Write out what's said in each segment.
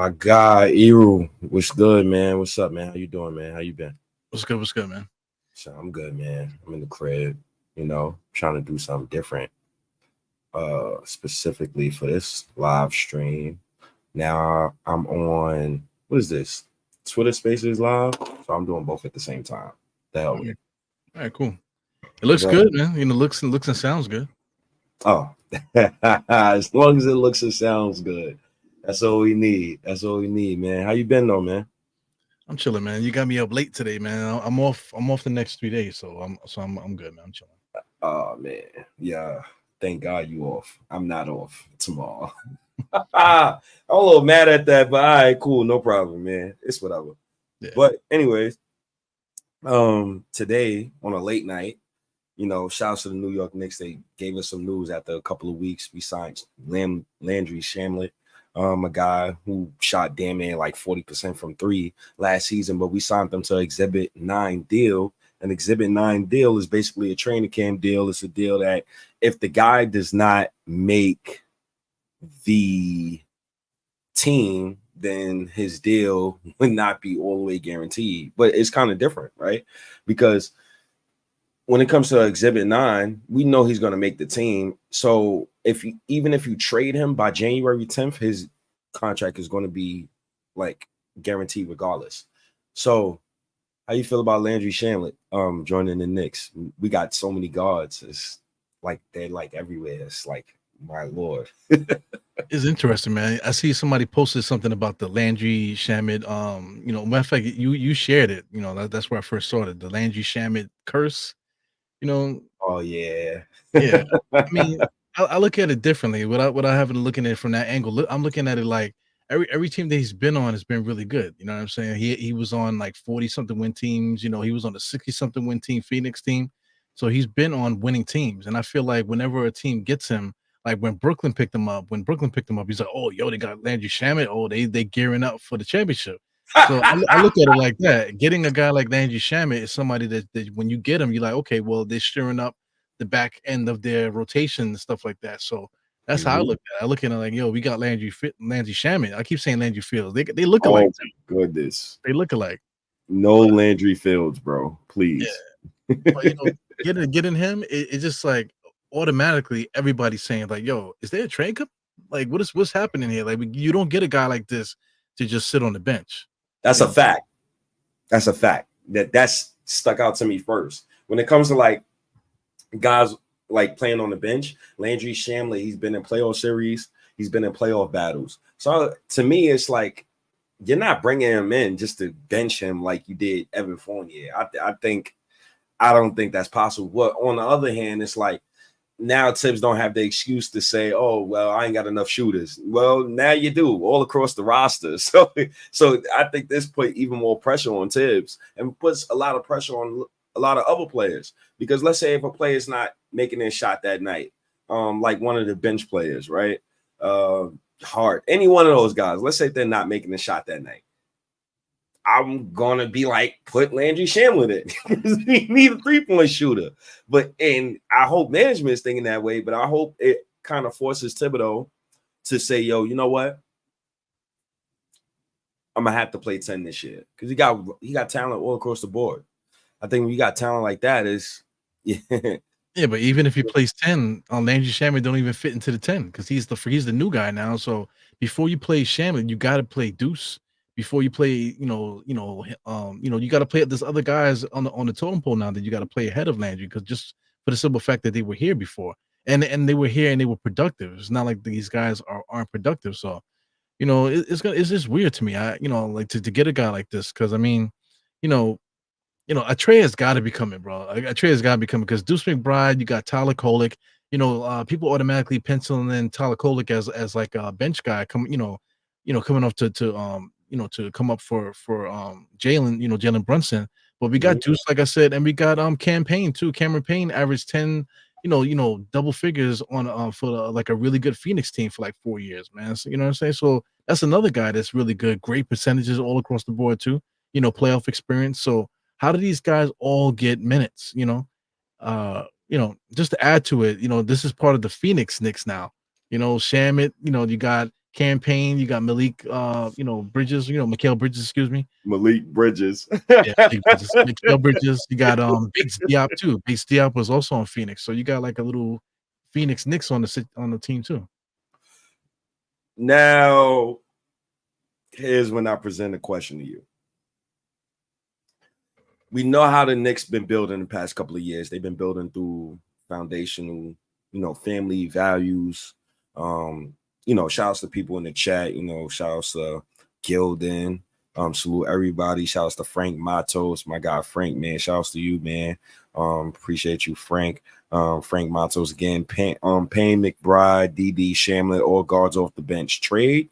My guy, Eru, what's good, man? What's up, man? How you doing, man? How you been? What's good? What's good, man? So I'm good, man. I'm in the crib, trying to do something different. Specifically for this live stream. Now I'm on what is this? Twitter Spaces live. So I'm doing both at the same time. The hell All with right, it. all right, cool. It looks But good, man. Looks and sounds good. oh, as long as it looks and sounds good. That's all we need. That's all we need, man. How you been though, man? I'm chilling, man. You got me up late today, man. I'm off. I'm off the next 3 days, so I'm good, man. I'm chilling. Oh man, yeah. Thank God you off. I'm not off tomorrow. I'm a little mad at that, but all right, cool, no problem, man. It's whatever. Yeah. But anyways, today on a late night, shouts to the New York Knicks. They gave us some news after a couple of weeks. We signed Landry Shamlet, a guy who shot damn near like 40% from three last season, but we signed him to Exhibit 9 deal. An Exhibit 9 deal is basically a training camp deal. It's a deal that if the guy does not make the team, then his deal would not be all the way guaranteed. But it's kind of different, right? Because when it comes to Exhibit 9, we know he's going to make the team. So even if you trade him by January 10th, his contract is going to be like guaranteed regardless. So how you feel about Landry Shamlet joining the Knicks? We got so many guards. It's like they're like everywhere. It's like, my Lord. It's interesting, man. I see somebody posted something about the Landry Shamit. Matter of fact, you shared it. That's where I first saw it. The Landry Shamit curse. You know, Oh yeah. yeah. I mean, I look at it differently. What I haven't looking at it from that angle. I'm looking at it like every team that he's been on has been really good. You know what I'm saying? He was on like 40 something win teams. He was on the 60 something win team Phoenix team. So he's been on winning teams. And I feel like whenever a team gets him, like when Brooklyn picked him up, he's like, oh, yo, they got Landry Shamet. Oh, they gearing up for the championship. So I look at it like that. Getting a guy like Landry Shamet is somebody that when you get him, you're like, okay, well, they're stirring up the back end of their rotation and stuff like that. So that's how I Mhm. look at it. I look at it like, yo, we got Landry Shamet. I keep saying Landry Fields. They look alike Oh too. goodness. They look alike. No But Landry Fields, bro. yeah, Please. but getting him, it's just like automatically everybody's saying like, yo, is there a trade come? Like, what's happening here? Like, you don't get a guy like this to just sit on the bench. That's You a know, fact. That's a fact. That's stuck out to me first. When it comes to like guys like playing on the bench, Landry Shamley, he's been in playoff series, he's been in playoff battles. So to me, it's like you're not bringing him in just to bench him like you did Evan Fournier. I don't think that's possible. But on the other hand, it's like now Tibbs don't have the excuse to say, "Oh, well, I ain't got enough shooters." Well, now you do all across the roster. So I think this put even more pressure on Tibbs and puts a lot of pressure on a lot of other players. Because let's say if a player's not making their shot that night, like one of the bench players, right? Hart, any one of those guys. Let's say they're not making the shot that night. I'm gonna be like, put Landry Shamlin in. He need a 3-point shooter. And I hope management is thinking that way, but I hope it kind of forces Thibodeau to say, yo, you know what? I'm gonna have to play 10 this year. Because he got talent all across the board. I think when you got talent like that, is yeah. yeah, but even if he plays 10, Landry Shamet don't even fit into the 10 because he's the new guy now. So before you play Shamet, you got to play Deuce. Before you play, you got to play this other guys on the totem pole now that you got to play ahead of Landry because just for the simple fact that they were here before and they were here and they were productive. It's not like these guys aren't productive. So it's just weird to me. Like to get a guy like this because I mean, you know, a Trey has got to be coming, bro. A Trey has got to be coming because Deuce McBride, you got Tyler Kolek. People automatically penciling in Tyler Kolek as like a bench guy coming, coming up to come up for Jalen Brunson. But we got Deuce, like I said, and we got Campaign too. Cameron Payne averaged 10, double figures on for like a really good Phoenix team for like 4 years, man. So, you know what I'm saying? So that's another guy that's really good, great percentages all across the board too. Playoff experience. So how do these guys all get minutes? Just to add to it, this is part of the Phoenix Knicks now. Shamit, you got Campaign. You got Malik, Bridges. Mikal Bridges. Excuse me. Malik Bridges. Yeah, Malik Bridges. Mikal Bridges. You got Bates Diop too. Bates Diop was also on Phoenix, so you got like a little Phoenix Knicks on the team too. Now, here's when I present a question to you. We know how the Knicks been building the past couple of years. They've been building through foundational, family values. Shout outs to people in the chat, shout outs to Gilden. Salute everybody. Shout outs to Frank Matos, my guy Frank, man. Shout outs to you, man. Appreciate you, Frank. Frank Matos again. Payne McBride, DD Shamlin, all guards off the bench. Trade.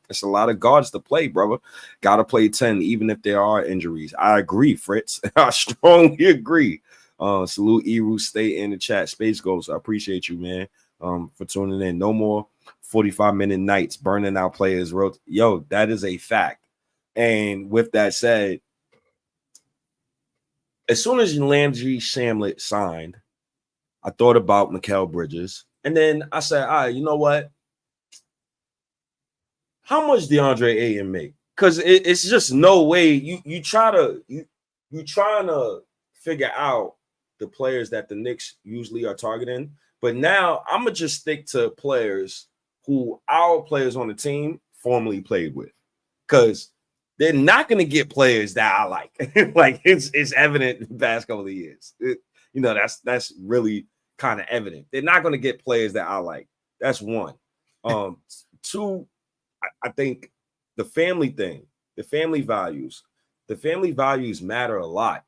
It's a lot of guards to play, brother. Gotta play 10, even if there are injuries. I agree, Fritz. I strongly agree. Salute Eru, stay in the chat. Space Ghost, I appreciate you, man. For tuning in. No more 45-minute nights burning out players. Yo, that is a fact. And with that said, as soon as Landry Shamet signed, I thought about Mikal Bridges. And then I said, all right, you know what? How much DeAndre Ayton make? Because it's just no way you trying to figure out the players that the Knicks usually are targeting. But now I'm gonna just stick to players who our players on the team formerly played with. Because they're not gonna get players that I like. Like it's evident in the past couple of years. That's really kind of evident. They're not going to get players that I like. That's one. Two, I think the family thing, the family values matter a lot.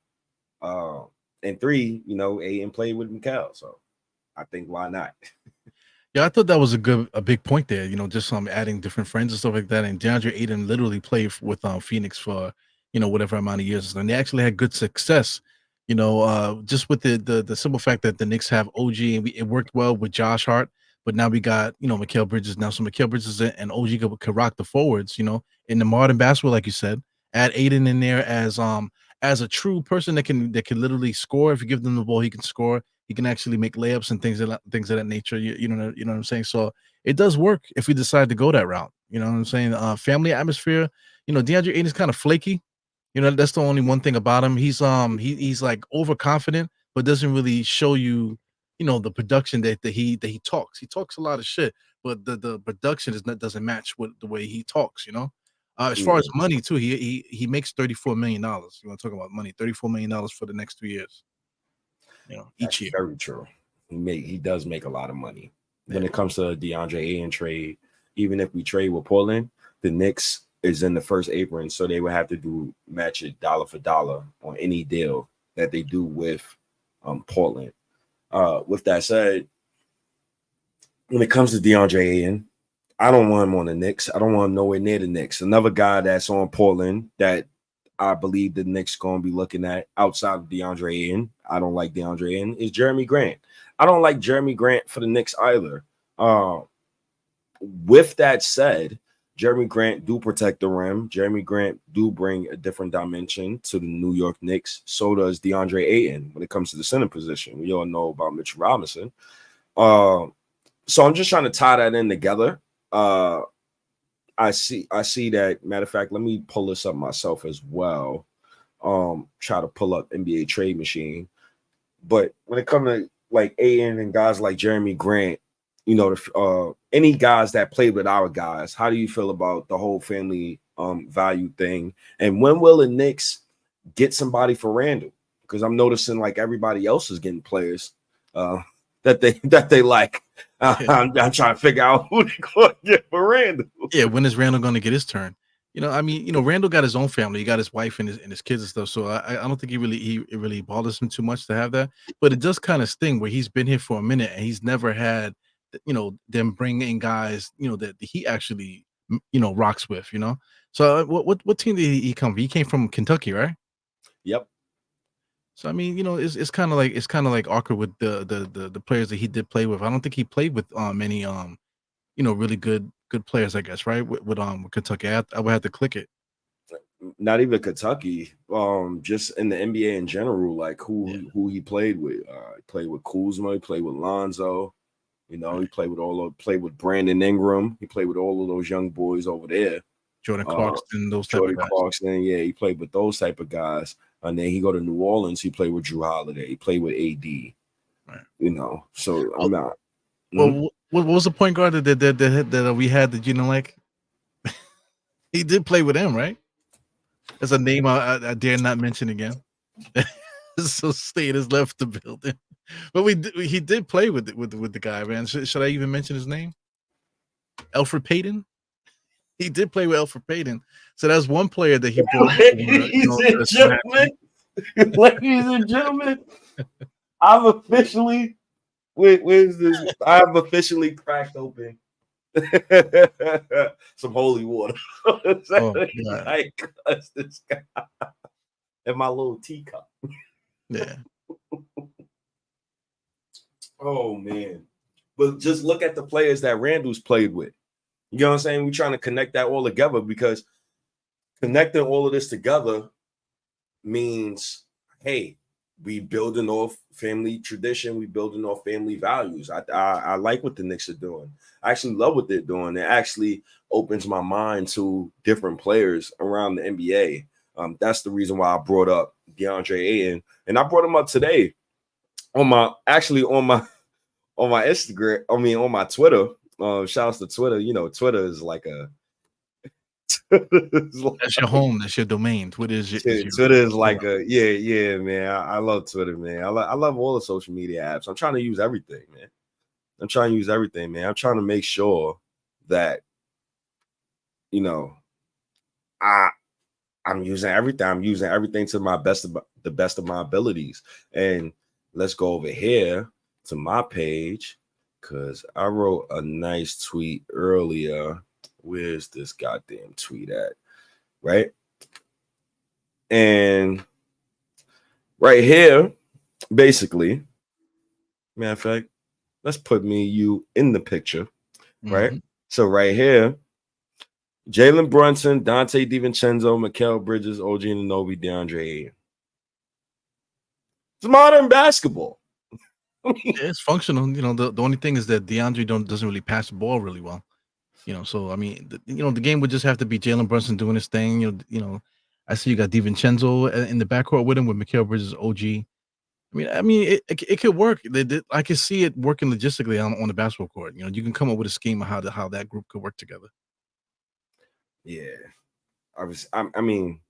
And three, Aiden played with Mikal, so I think why not? Yeah, I thought that was a big point there. Just adding different friends and stuff like that. And DeAndre Ayton literally played with Phoenix for whatever amount of years, and they actually had good success. Just with the simple fact that the Knicks have OG and it worked well with Josh Hart, but now we got Mikal Bridges now, so Mikal Bridges and OG could rock the forwards. In the modern basketball, like you said, add Ayton in there as a true person that can literally score. If you give them the ball, he can score. He can actually make layups and things of that nature. You know what I'm saying? So it does work if we decide to go that route. You know what I'm saying? Family atmosphere. DeAndre Ayton is kind of flaky. That's the only one thing about him. He's like overconfident, but doesn't really show you, the production that he talks. He talks a lot of shit, but the production doesn't match with the way he talks. As far as money too, he makes $34 million. You want to talk about money? $34 million for the next 3 years. Each year. Very true. He does make a lot of money. When it comes to DeAndre Ayton trade, even if we trade with Portland, the Knicks is in the first apron, so they would have to match it dollar for dollar on any deal that they do with Portland. With that said, when it comes to DeAndre Ayton, I don't want him on the Knicks. I don't want him nowhere near the Knicks. Another guy that's on Portland that I believe the Knicks going to be looking at outside of DeAndre Ayton, I don't like DeAndre Ayton, is Jeremy Grant. I don't like Jeremy Grant for the Knicks either. With that said, Jeremy Grant do protect the rim. Jeremy Grant do bring a different dimension to the New York Knicks. So does DeAndre Ayton when it comes to the center position. We all know about Mitchell Robinson. So I'm just trying to tie that in together. I see that. Matter of fact, let me pull this up myself as well. Try to pull up NBA Trade Machine. But when it comes to like Ayton and guys like Jeremy Grant, any guys that played with our guys, how do you feel about the whole family value thing? And when will the Knicks get somebody for Randle? Because I'm noticing like everybody else is getting players that they like. I'm trying to figure out who they're going to get for Randle. Yeah, when is Randle going to get his turn? Randle got his own family. He got his wife and his kids and stuff. So I don't think it really bothers him too much to have that. But it does kind of sting where he's been here for a minute and he's never had, them bring in guys, that he actually, rocks with. So what team did he come from? He came from Kentucky, right? Yep. So it's kind of like awkward with the players that he did play with. I don't think he played with many really good players, I guess, right? With Kentucky. I would have to click it. Not even Kentucky. Just in the NBA in general, like who he played with. He played with Kuzma, he played with Lonzo. You know, he played with Brandon Ingram. He played with all of those young boys over there. Jordan Clarkson, those type Jordan of guys. Clarkson, yeah, he played with those type of guys. And then he go to New Orleans. He played with Drew Holiday. He played with AD. Right. You know, so I'm not. Well, what was the point guard that we had that you know like? He did play with him, right? That's a name I dare not mention again. So State has left the building, but he did play with the guy, man. Should I even mention his name? Alfred Payton. He did play with Alfred Payton, so that's one player that he brought. Ladies and gentlemen, I've officially I've officially cracked open some holy water. Like this guy in my little teacup. Yeah. Oh man. But just look at the players that Randle's played with. You know what I'm saying? We're trying to connect that all together because connecting all of this together means, hey, we building off family tradition. We building off family values. I like what the Knicks are doing. I actually love what they're doing. It actually opens my mind to different players around the NBA. That's the reason why I brought up DeAndre Ayton, and I brought him up today on my Instagram. I mean, on my Twitter. Shout out to Twitter. You know, Twitter is like a that's your home. That's your domain. Twitter is Twitter is like a yeah, man. I love Twitter, man. I love all the social media apps. I'm trying to use everything, man. I'm trying to make sure that you know I'm using everything. I'm using everything to the best of my abilities. And let's go over here to my page because I wrote a nice tweet earlier. Where's this goddamn tweet at? Right? And right here, basically, matter of fact, let's put you in the picture, right? So right here, Jalen Brunson, Dante DiVincenzo, Mikal Bridges, OG Anunoby, DeAndre Ayton. It's modern basketball. It's functional. You know, the only thing is that DeAndre doesn't really pass the ball really well. You know, so I mean, the game would just have to be Jalen Brunson doing his thing. You know, I see you got DiVincenzo in the backcourt with him with Mikal Bridges, OG. I mean, it could work. I can see it working logistically on the basketball court. You know, you can come up with a scheme of how that group could work together. Yeah, I mean,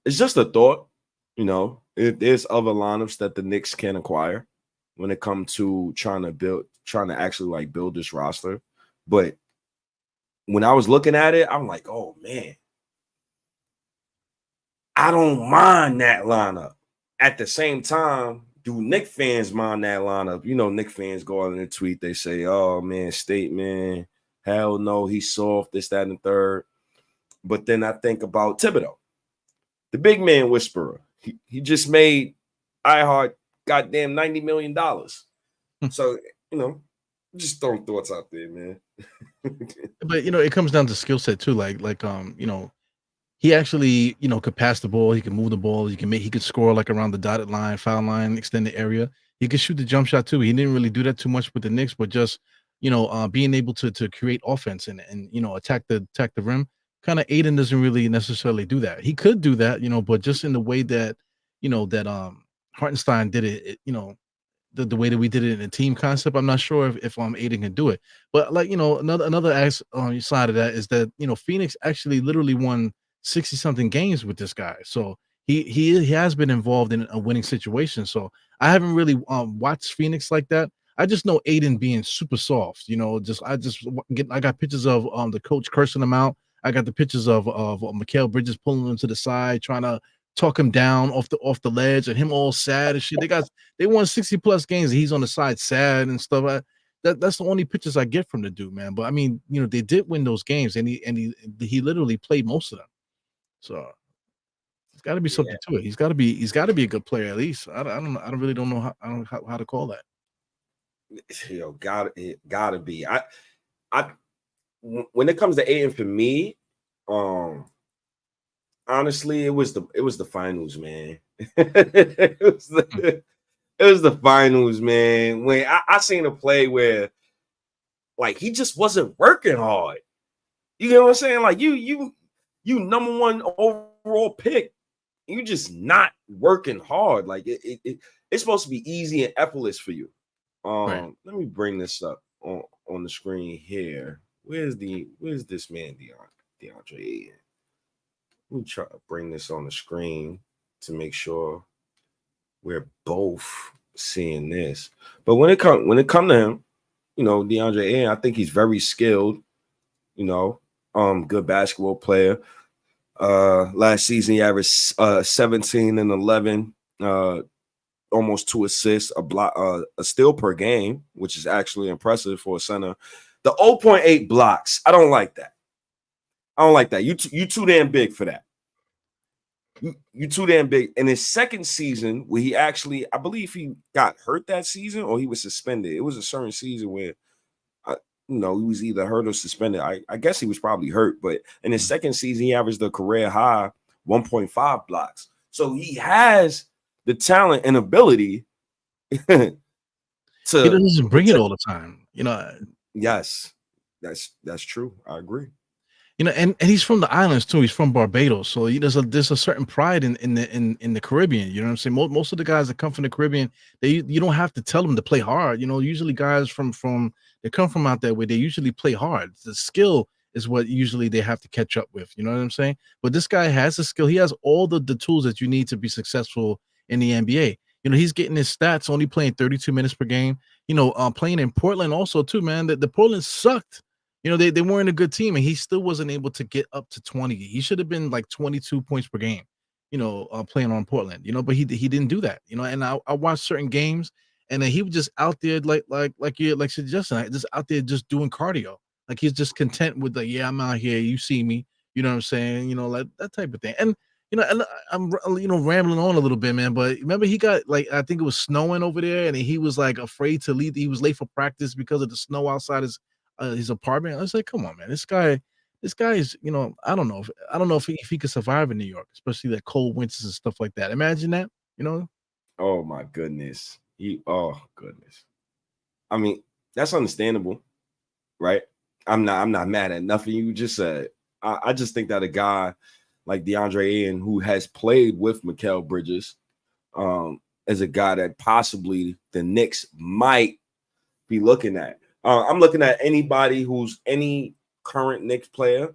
it's just a thought. You know, there's other lineups that the Knicks can acquire when it comes to trying to actually like build this roster. But when I was looking at it, I'm like, oh man, I don't mind that lineup. At the same time, do Knicks fans mind that lineup? You know, Knicks fans go out in a tweet, they say, oh man, State, man, hell no, he's soft, this, that, and the third. But then I think about Thibodeau, the big man whisperer. He just made iHeart goddamn $90 million. So, you know, just throwing thoughts out there, man. But you know, it comes down to skill set too. You know, he actually, you know, could pass the ball, he can move the ball, he could score like around the dotted line, foul line, extended area. He could shoot the jump shot too. He didn't really do that too much with the Knicks, but just you know, being able to create offense and you know attack the rim. Kind of Ayton doesn't really necessarily do that. He could do that, you know, but just in the way that you know that Hartenstein did it, you know, the way that we did it in a team concept. I'm not sure if Ayton can do it. But like, you know, another side of that is that, you know, Phoenix actually literally won 60 something games with this guy. So he has been involved in a winning situation. So I haven't really watched Phoenix like that. I just know Ayton being super soft, you know, I got pictures of the coach cursing him out. I got the pictures of Mikal Bridges pulling him to the side, trying to talk him down off the ledge, and him all sad and shit. They won 60 plus games, and he's on the side sad and stuff. That's the only pictures I get from the dude, man. But I mean, you know, they did win those games, and he literally played most of them. So there's got to be something to it. He's got to be a good player at least. I really don't know how to call that. Yo, gotta be. I when it comes to Ayton for me, honestly, it was the finals, man. It was the finals, man. When I seen a play where like he just wasn't working hard. You know what I'm saying? Like you number one overall pick, you just not working hard. Like it's supposed to be easy and effortless for you. Right. Let me bring this up on the screen here. Where's this man DeAndre Ayton? Let me try to bring this on the screen to make sure we're both seeing this. But when it come to him, you know, DeAndre Ayton, I think he's very skilled, you know, good basketball player. Last season he averaged 17 and 11, almost 2 assists, a block, a steal per game, which is actually impressive for a center. The 0.8 blocks, I don't like that. You too damn big for that. You too damn big. In his second season, where he actually, I believe he got hurt that season or he was suspended. It was a certain season where, he was either hurt or suspended. I guess he was probably hurt, but in his second season, he averaged a career high 1.5 blocks. So he has the talent and ability to. He doesn't bring it all the time, you know. Yes, that's true. I agree. You know, and he's from the islands too. He's from Barbados, so there's a certain pride in the Caribbean. You know what I'm saying? Most of the guys that come from the Caribbean, you don't have to tell them to play hard. You know, usually guys from they come from out there where they usually play hard. The skill is what usually they have to catch up with. You know what I'm saying? But this guy has the skill. He has all the tools that you need to be successful in the NBA. You know, he's getting his stats only playing 32 minutes per game. You know, playing in Portland also too, man. The Portland sucked. You know, they weren't a good team, and he still wasn't able to get up to 20. He should have been like 22 points per game, you know, playing on Portland, you know, but he didn't do that, you know. And I watched certain games, and then he was just out there like suggesting, just out there just doing cardio. Like he's just content with yeah, I'm out here, you see me, you know what I'm saying, you know, like that type of thing. And you know, and I'm rambling on a little bit, man. But remember, he got I think it was snowing over there, and he was like afraid to leave. He was late for practice because of the snow outside his apartment. I was like, come on, man, this guy is, you know, I don't know if he could survive in New York, especially that cold winters and stuff like that. Imagine that, you know. Oh my goodness. Oh goodness. I mean, that's understandable, right? I'm not mad at nothing you just said. I just think that a guy like DeAndre Ayton, who has played with Mikal Bridges, is a guy that possibly the Knicks might be looking at. I'm looking at anybody who's any current Knicks player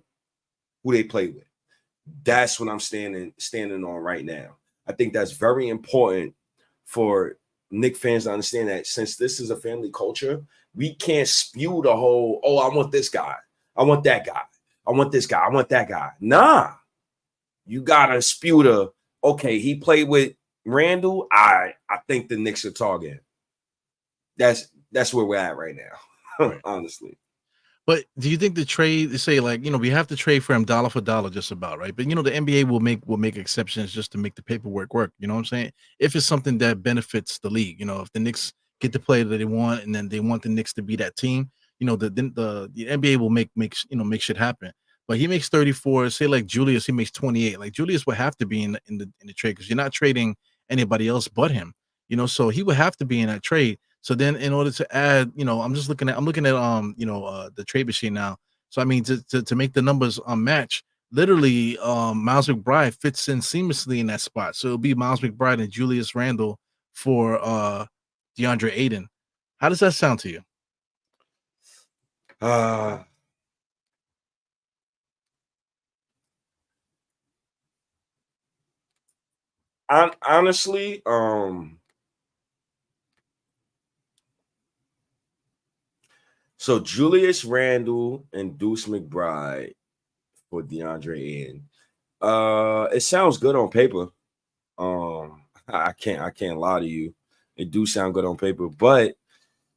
who they play with. That's what I'm standing on right now. I think that's very important for Knicks fans to understand that since this is a family culture, we can't spew the whole, oh, I want this guy. I want that guy. I want this guy. I want that guy. Nah. You gotta spew the, okay, he played with Randle. I think the Knicks are targeting. That's where we're at right now. Honestly. But do you think the trade, they say, like, you know, we have to trade for him dollar for dollar, just about, right? But you know, the NBA will make exceptions just to make the paperwork work. You know what I'm saying? If it's something that benefits the league, you know, if the Knicks get the player that they want, and then they want the Knicks to be that team, you know, the NBA will make shit happen. But he makes 34. Say like Julius, he makes 28. Like Julius would have to be in the trade, because you're not trading anybody else but him. You know, so he would have to be in that trade. So then, in order to add, you know, I'm looking at the trade machine now. So I mean, to make the numbers match, literally, Miles McBride fits in seamlessly in that spot. So it'll be Miles McBride and Julius Randle for DeAndre Ayton. How does that sound to you? Honestly, so Julius Randle and Deuce McBride for DeAndre Ayton. It sounds good on paper. I can't lie to you. It do sound good on paper, but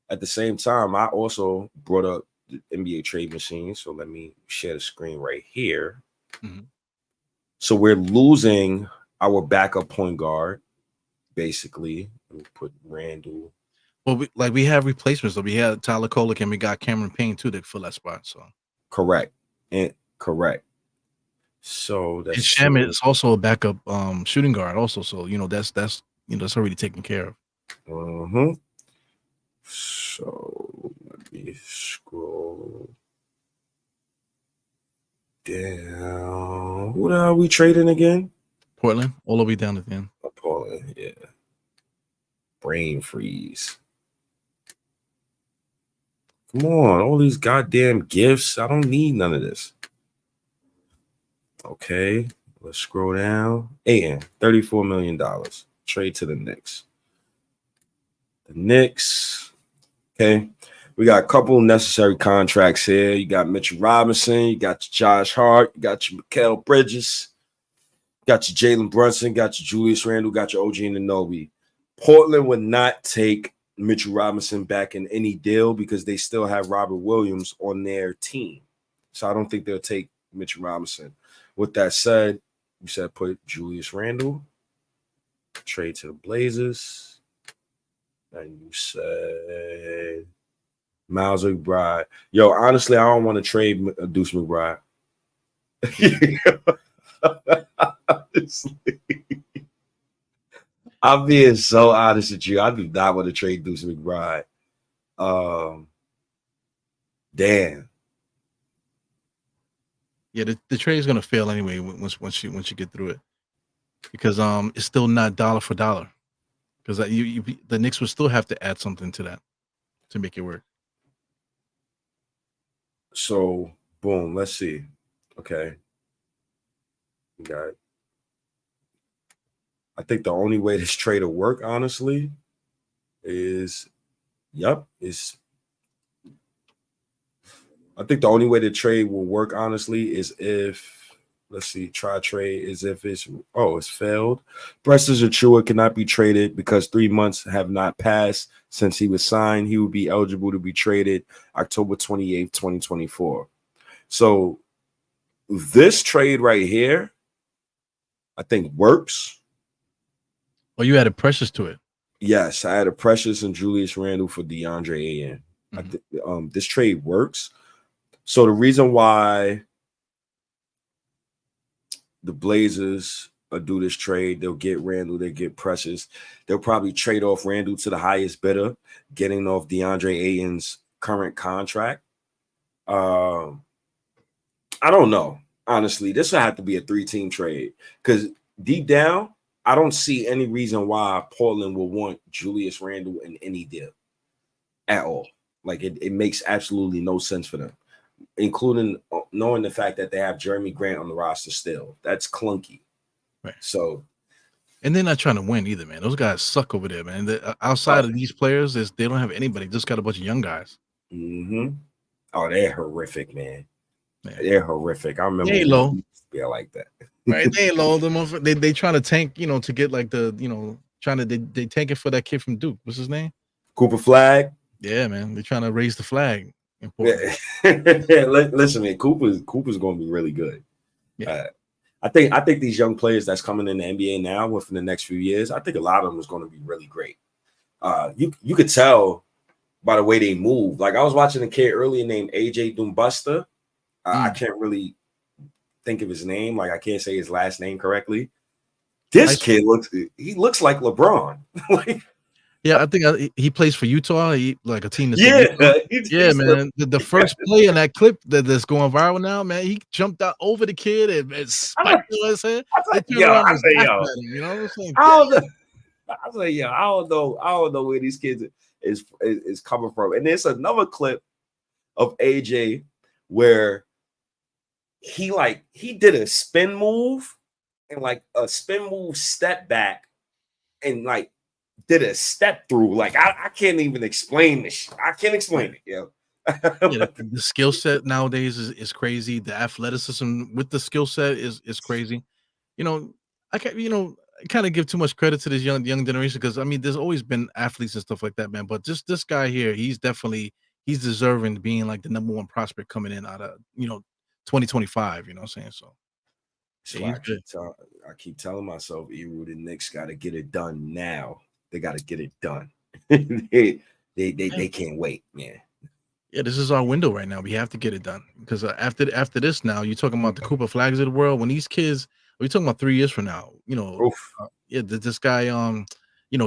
at the same time, I also brought up the NBA trade machine. So let me share the screen right here. Mm-hmm. So we're losing our backup point guard, basically. Let me put Randle. Well, we have replacements. So we had Tyler Kolek, and we got Cameron Payne too to fill that spot. So correct. So that's Shamet is also a backup shooting guard, also. So you know that's already taken care of. So let me scroll Damn. Who the hell are we trading again? Portland, all the way down at the end. Portland, yeah. Brain freeze. Come on, all these goddamn gifts. I don't need none of this. Okay, let's scroll down. And $34 million. Trade to the Knicks. The Knicks. Okay. We got a couple necessary contracts here. You got Mitchell Robinson, you got your Josh Hart, you got your Mikal Bridges, got your Jalen Brunson, got your Julius Randle, got your OG Anunoby. Portland would not take Mitchell Robinson back in any deal because they still have Robert Williams on their team. So I don't think they'll take Mitchell Robinson. With that said, you said put Julius Randle, trade to the Blazers, and you said Miles McBride. Yo, honestly, I don't want to trade Deuce McBride. I'm being so honest with you. I do not want to trade Deuce McBride. Damn. Yeah, the trade is gonna fail anyway once you get through it, because it's still not dollar for dollar, because the Knicks would still have to add something to that to make it work. So boom, let's see. Okay. We got it. I think the only way this trade will work, honestly, is I think the only way the trade will work, honestly, is if, let's see, try trade is if it's failed. Preston Achua cannot be traded because 3 months have not passed since he was signed. He would be eligible to be traded October 28th, 2024. So this trade right here, I think works. Oh, you added Precious to it. Yes, I added Precious and Julius Randle for DeAndre Ayton. Mm-hmm. This trade works. So the reason why the Blazers do this trade, they'll get Randle, they'll get Precious. They'll probably trade off Randle to the highest bidder, getting off DeAndre Ayton's current contract. I don't know. Honestly, this will have to be a 3-team trade because deep down, I don't see any reason why Portland will want Julius Randle in any deal at all. Like it makes absolutely no sense for them, including knowing the fact that they have Jeremy Grant on the roster still. That's clunky. Right. So, and they're not trying to win either, man. Those guys suck over there, man. Outside of these players, they don't have anybody. Just got a bunch of young guys. Mm-hmm. Oh, they're horrific, man. They're horrific. I remember they low. Yeah, like that. Right, they low. They trying to tank, to get like they tank it for that kid from Duke. What's his name? Cooper Flag. Yeah, man. They're trying to raise the flag. Yeah. Listen, man. Cooper's going to be really good. Yeah. I think these young players that's coming in the NBA now within the next few years, I think a lot of them is going to be really great. You could tell by the way they move. Like I was watching a kid earlier named AJ Dumbuster. I can't really think of his name. Like I can't say his last name correctly. This kid looks like LeBron. Yeah, I think he plays for Utah. Like a team that's man. The first play in that clip that's going viral now, man. He jumped out over the kid and spiked his head. I don't know where these kids is coming from. And there's another clip of AJ where he did a spin move and like a spin move step back and like did a step through. Like I can't even explain this. I can't explain it. Yeah. The skill set nowadays is crazy. The athleticism with the skill set is crazy. I kind of give too much credit to this young generation because I mean, there's always been athletes and stuff like that, man. But just this guy here, he's deserving to being like the number one prospect coming in out of 2025. You know what I'm saying? So I keep telling myself, Eru, the Knicks got to get it done now. They got to get it done. they can't wait, man. Yeah, this is our window right now. We have to get it done because after this, now you're talking about the Cooper Flags of the world. When these kids, we're talking about 3 years from now. This guy,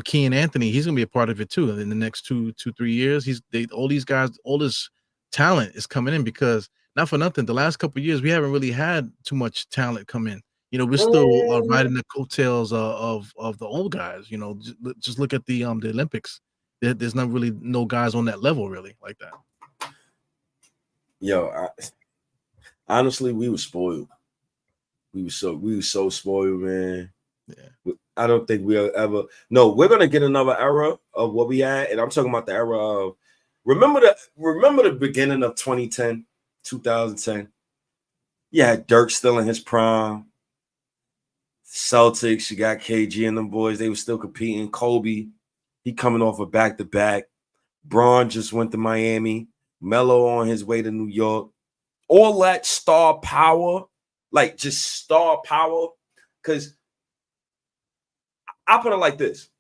Kean Anthony, he's gonna be a part of it too in the next 2-3 years. All these guys, all this talent is coming in because not for nothing, the last couple of years we haven't really had too much talent come in. We're still Mhm. riding the coattails of the old guys. Just look at the Olympics. There's not really no guys on that level really like that. Yo, honestly, we were spoiled. We were so spoiled, man. Yeah, I don't think we'll ever. No, we're gonna get another era of what we had, and I'm talking about the era of. Remember the beginning of 2010, 2010. Yeah, Dirk still in his prime. Celtics, you got KG and them boys. They were still competing. Kobe, he coming off a back to back. Braun just went to Miami. Melo on his way to New York. All that star power, like just star power. Because I put it like this: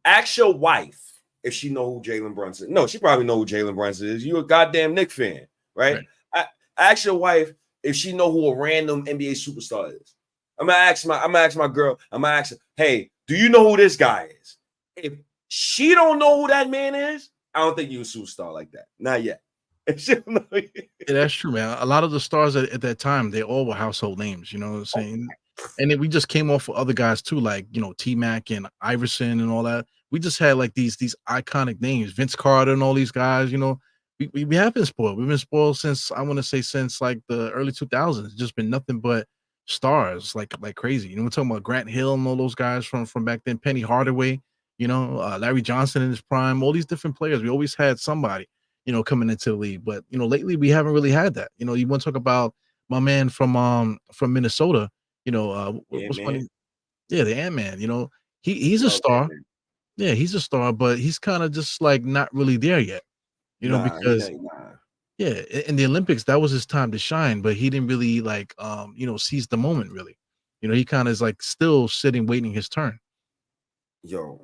ask your wife if she know who Jalen Brunson. No, she probably know who Jalen Brunson is. You a goddamn Knicks fan, right? right. Ask your wife if she know who a random NBA superstar is. I'm gonna ask my girl. I'm gonna ask her, hey, do you know who this guy is? If she don't know who that man is, I don't think you're a superstar like that. Not yet. If she don't know Yeah, that's true, man. A lot of the stars at that time, they all were household names, you know what I'm saying? And then we just came off with other guys too, like, T-Mac and Iverson and all that. We just had like these iconic names, Vince Carter and all these guys. We have been spoiled. We've been spoiled since, I want to say, since like the early 2000s. It's just been nothing but stars like crazy. We're talking about Grant Hill and all those guys from back then, Penny Hardaway, Larry Johnson in his prime, all these different players. We always had somebody coming into the league. But lately we haven't really had that. You want to talk about my man from Minnesota. yeah, What's man. funny? Yeah, the Ant Man. He's a Love that star. man. Yeah, he's a star, but he's kind of just like not really there yet. Nah, he Because ain't nah. yeah, in the Olympics that was his time to shine, but he didn't really like seize the moment really. He kind of is like still sitting waiting his turn. Yo.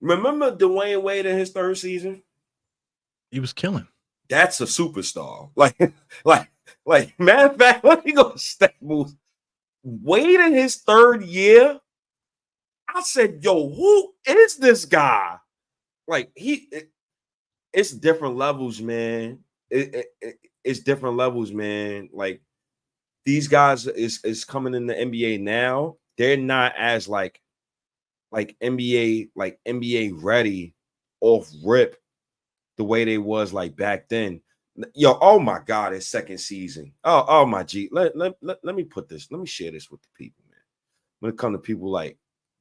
Remember Dwayne Wade in his third season? He was killing. That's a superstar. Like, matter of fact, let me go step moves. Wade in his third year, I said, yo, who is this guy? Like, it's different levels, man. It's different levels, man. Like, these guys is coming in the NBA now. They're not as like NBA ready off rip the way they was like back then. Yo, oh my God, it's second season. Oh my G. Let me put this, let me share this with the people, man. When it comes to people like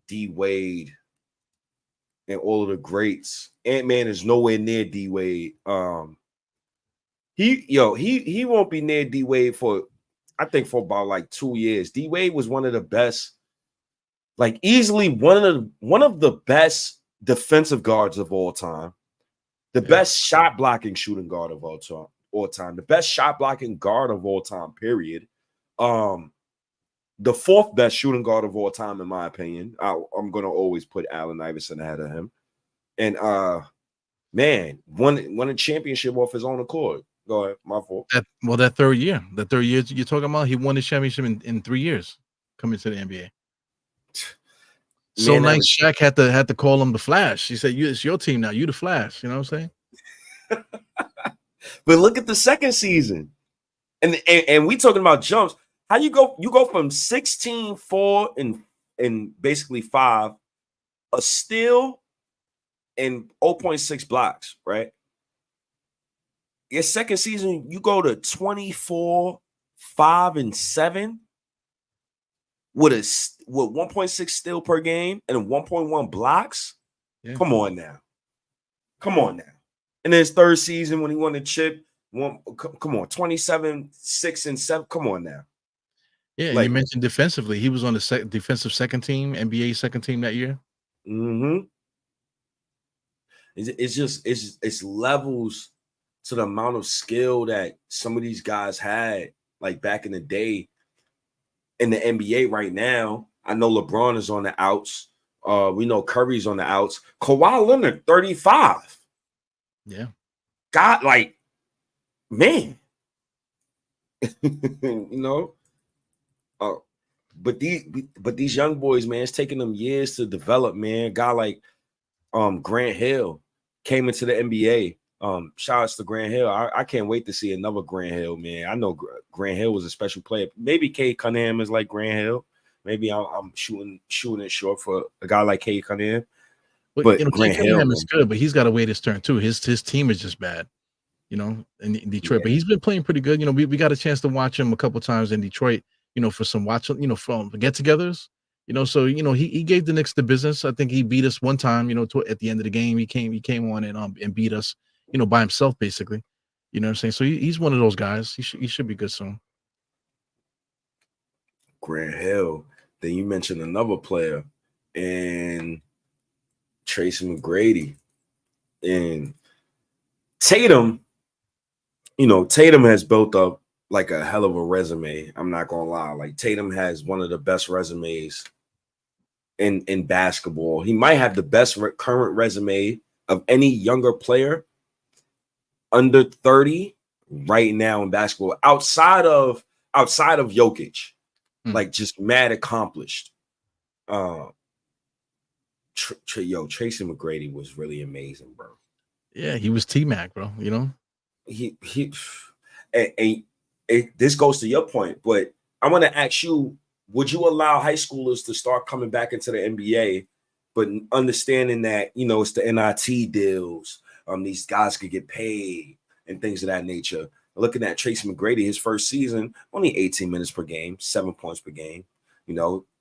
D Wade and all of the greats, Ant-Man is nowhere near D Wade. He won't be near D Wade for I think for about like 2 years. D Wade was one of the best, like easily one of the best defensive guards of all time. The Yeah. best shot blocking shooting guard of all time, the best shot blocking guard of all time, period. The fourth best shooting guard of all time, in my opinion. I'm gonna always put Allen Iverson ahead of him. And man, won a championship off his own accord. Go ahead, my fault. That third year, you're talking about, he won the championship in 3 years coming to the NBA. So Man, that nice. was Shaq had to call him the Flash. He said, it's your team now. You the Flash." You know what I'm saying? but look at the second season. And we talking about jumps. How you go from 16, 4, and basically 5, a steal and 0.6 blocks, right? Your second season, you go to 24, 5, and 7 with 1.6 steal per game and 1.1 blocks. Yeah. Come on now. Come on now. In his third season when he won the chip, come on, 27, 6, and 7. Come on now. Yeah, and you Like, mentioned defensively, he was on the defensive second team, NBA second team that year. mm-hmm. It's levels to the amount of skill that some of these guys had, like back in the day in the NBA right now. I know LeBron is on the outs. We know Curry's on the outs. Kawhi Leonard, 35. Yeah. God, like, man. you know? But these young boys, man, it's taking them years to develop, man. A guy like Grant Hill came into the NBA. Shout outs to Grant Hill. I can't wait to see another Grant Hill, man. I know Grant Hill was a special player. Maybe Cade Cunningham is like Grant Hill. Maybe I'm shooting it short for a guy like Cade Cunningham. But But Kate Grant Hill, Cunningham is good, but he's got to wait his turn too. His team is just bad, in Detroit. yeah. But he's been playing pretty good. We got a chance to watch him a couple times in Detroit. For some from get-togethers. So he gave the Knicks the business. I think he beat us one time. At the end of the game, he came on and beat us. By himself basically. You know what I'm saying? So he's one of those guys. He should be good soon. Grant Hill. Then you mentioned another player, and Tracy McGrady. And Tatum, Tatum has built up like a hell of a resume. I'm not gonna lie. Like Tatum has one of the best resumes in basketball. He might have the best current resume of any younger player under 30 right now in basketball, outside of Jokic. Like just mad accomplished. Tracy McGrady was really amazing, bro. Yeah, he was T-Mac, bro. He and this goes to your point, but I want to ask you: would you allow high schoolers to start coming back into the NBA, but understanding that it's the NIT deals? These guys could get paid and things of that nature. Looking at Tracy McGrady, his first season, only 18 minutes per game, 7 points per game.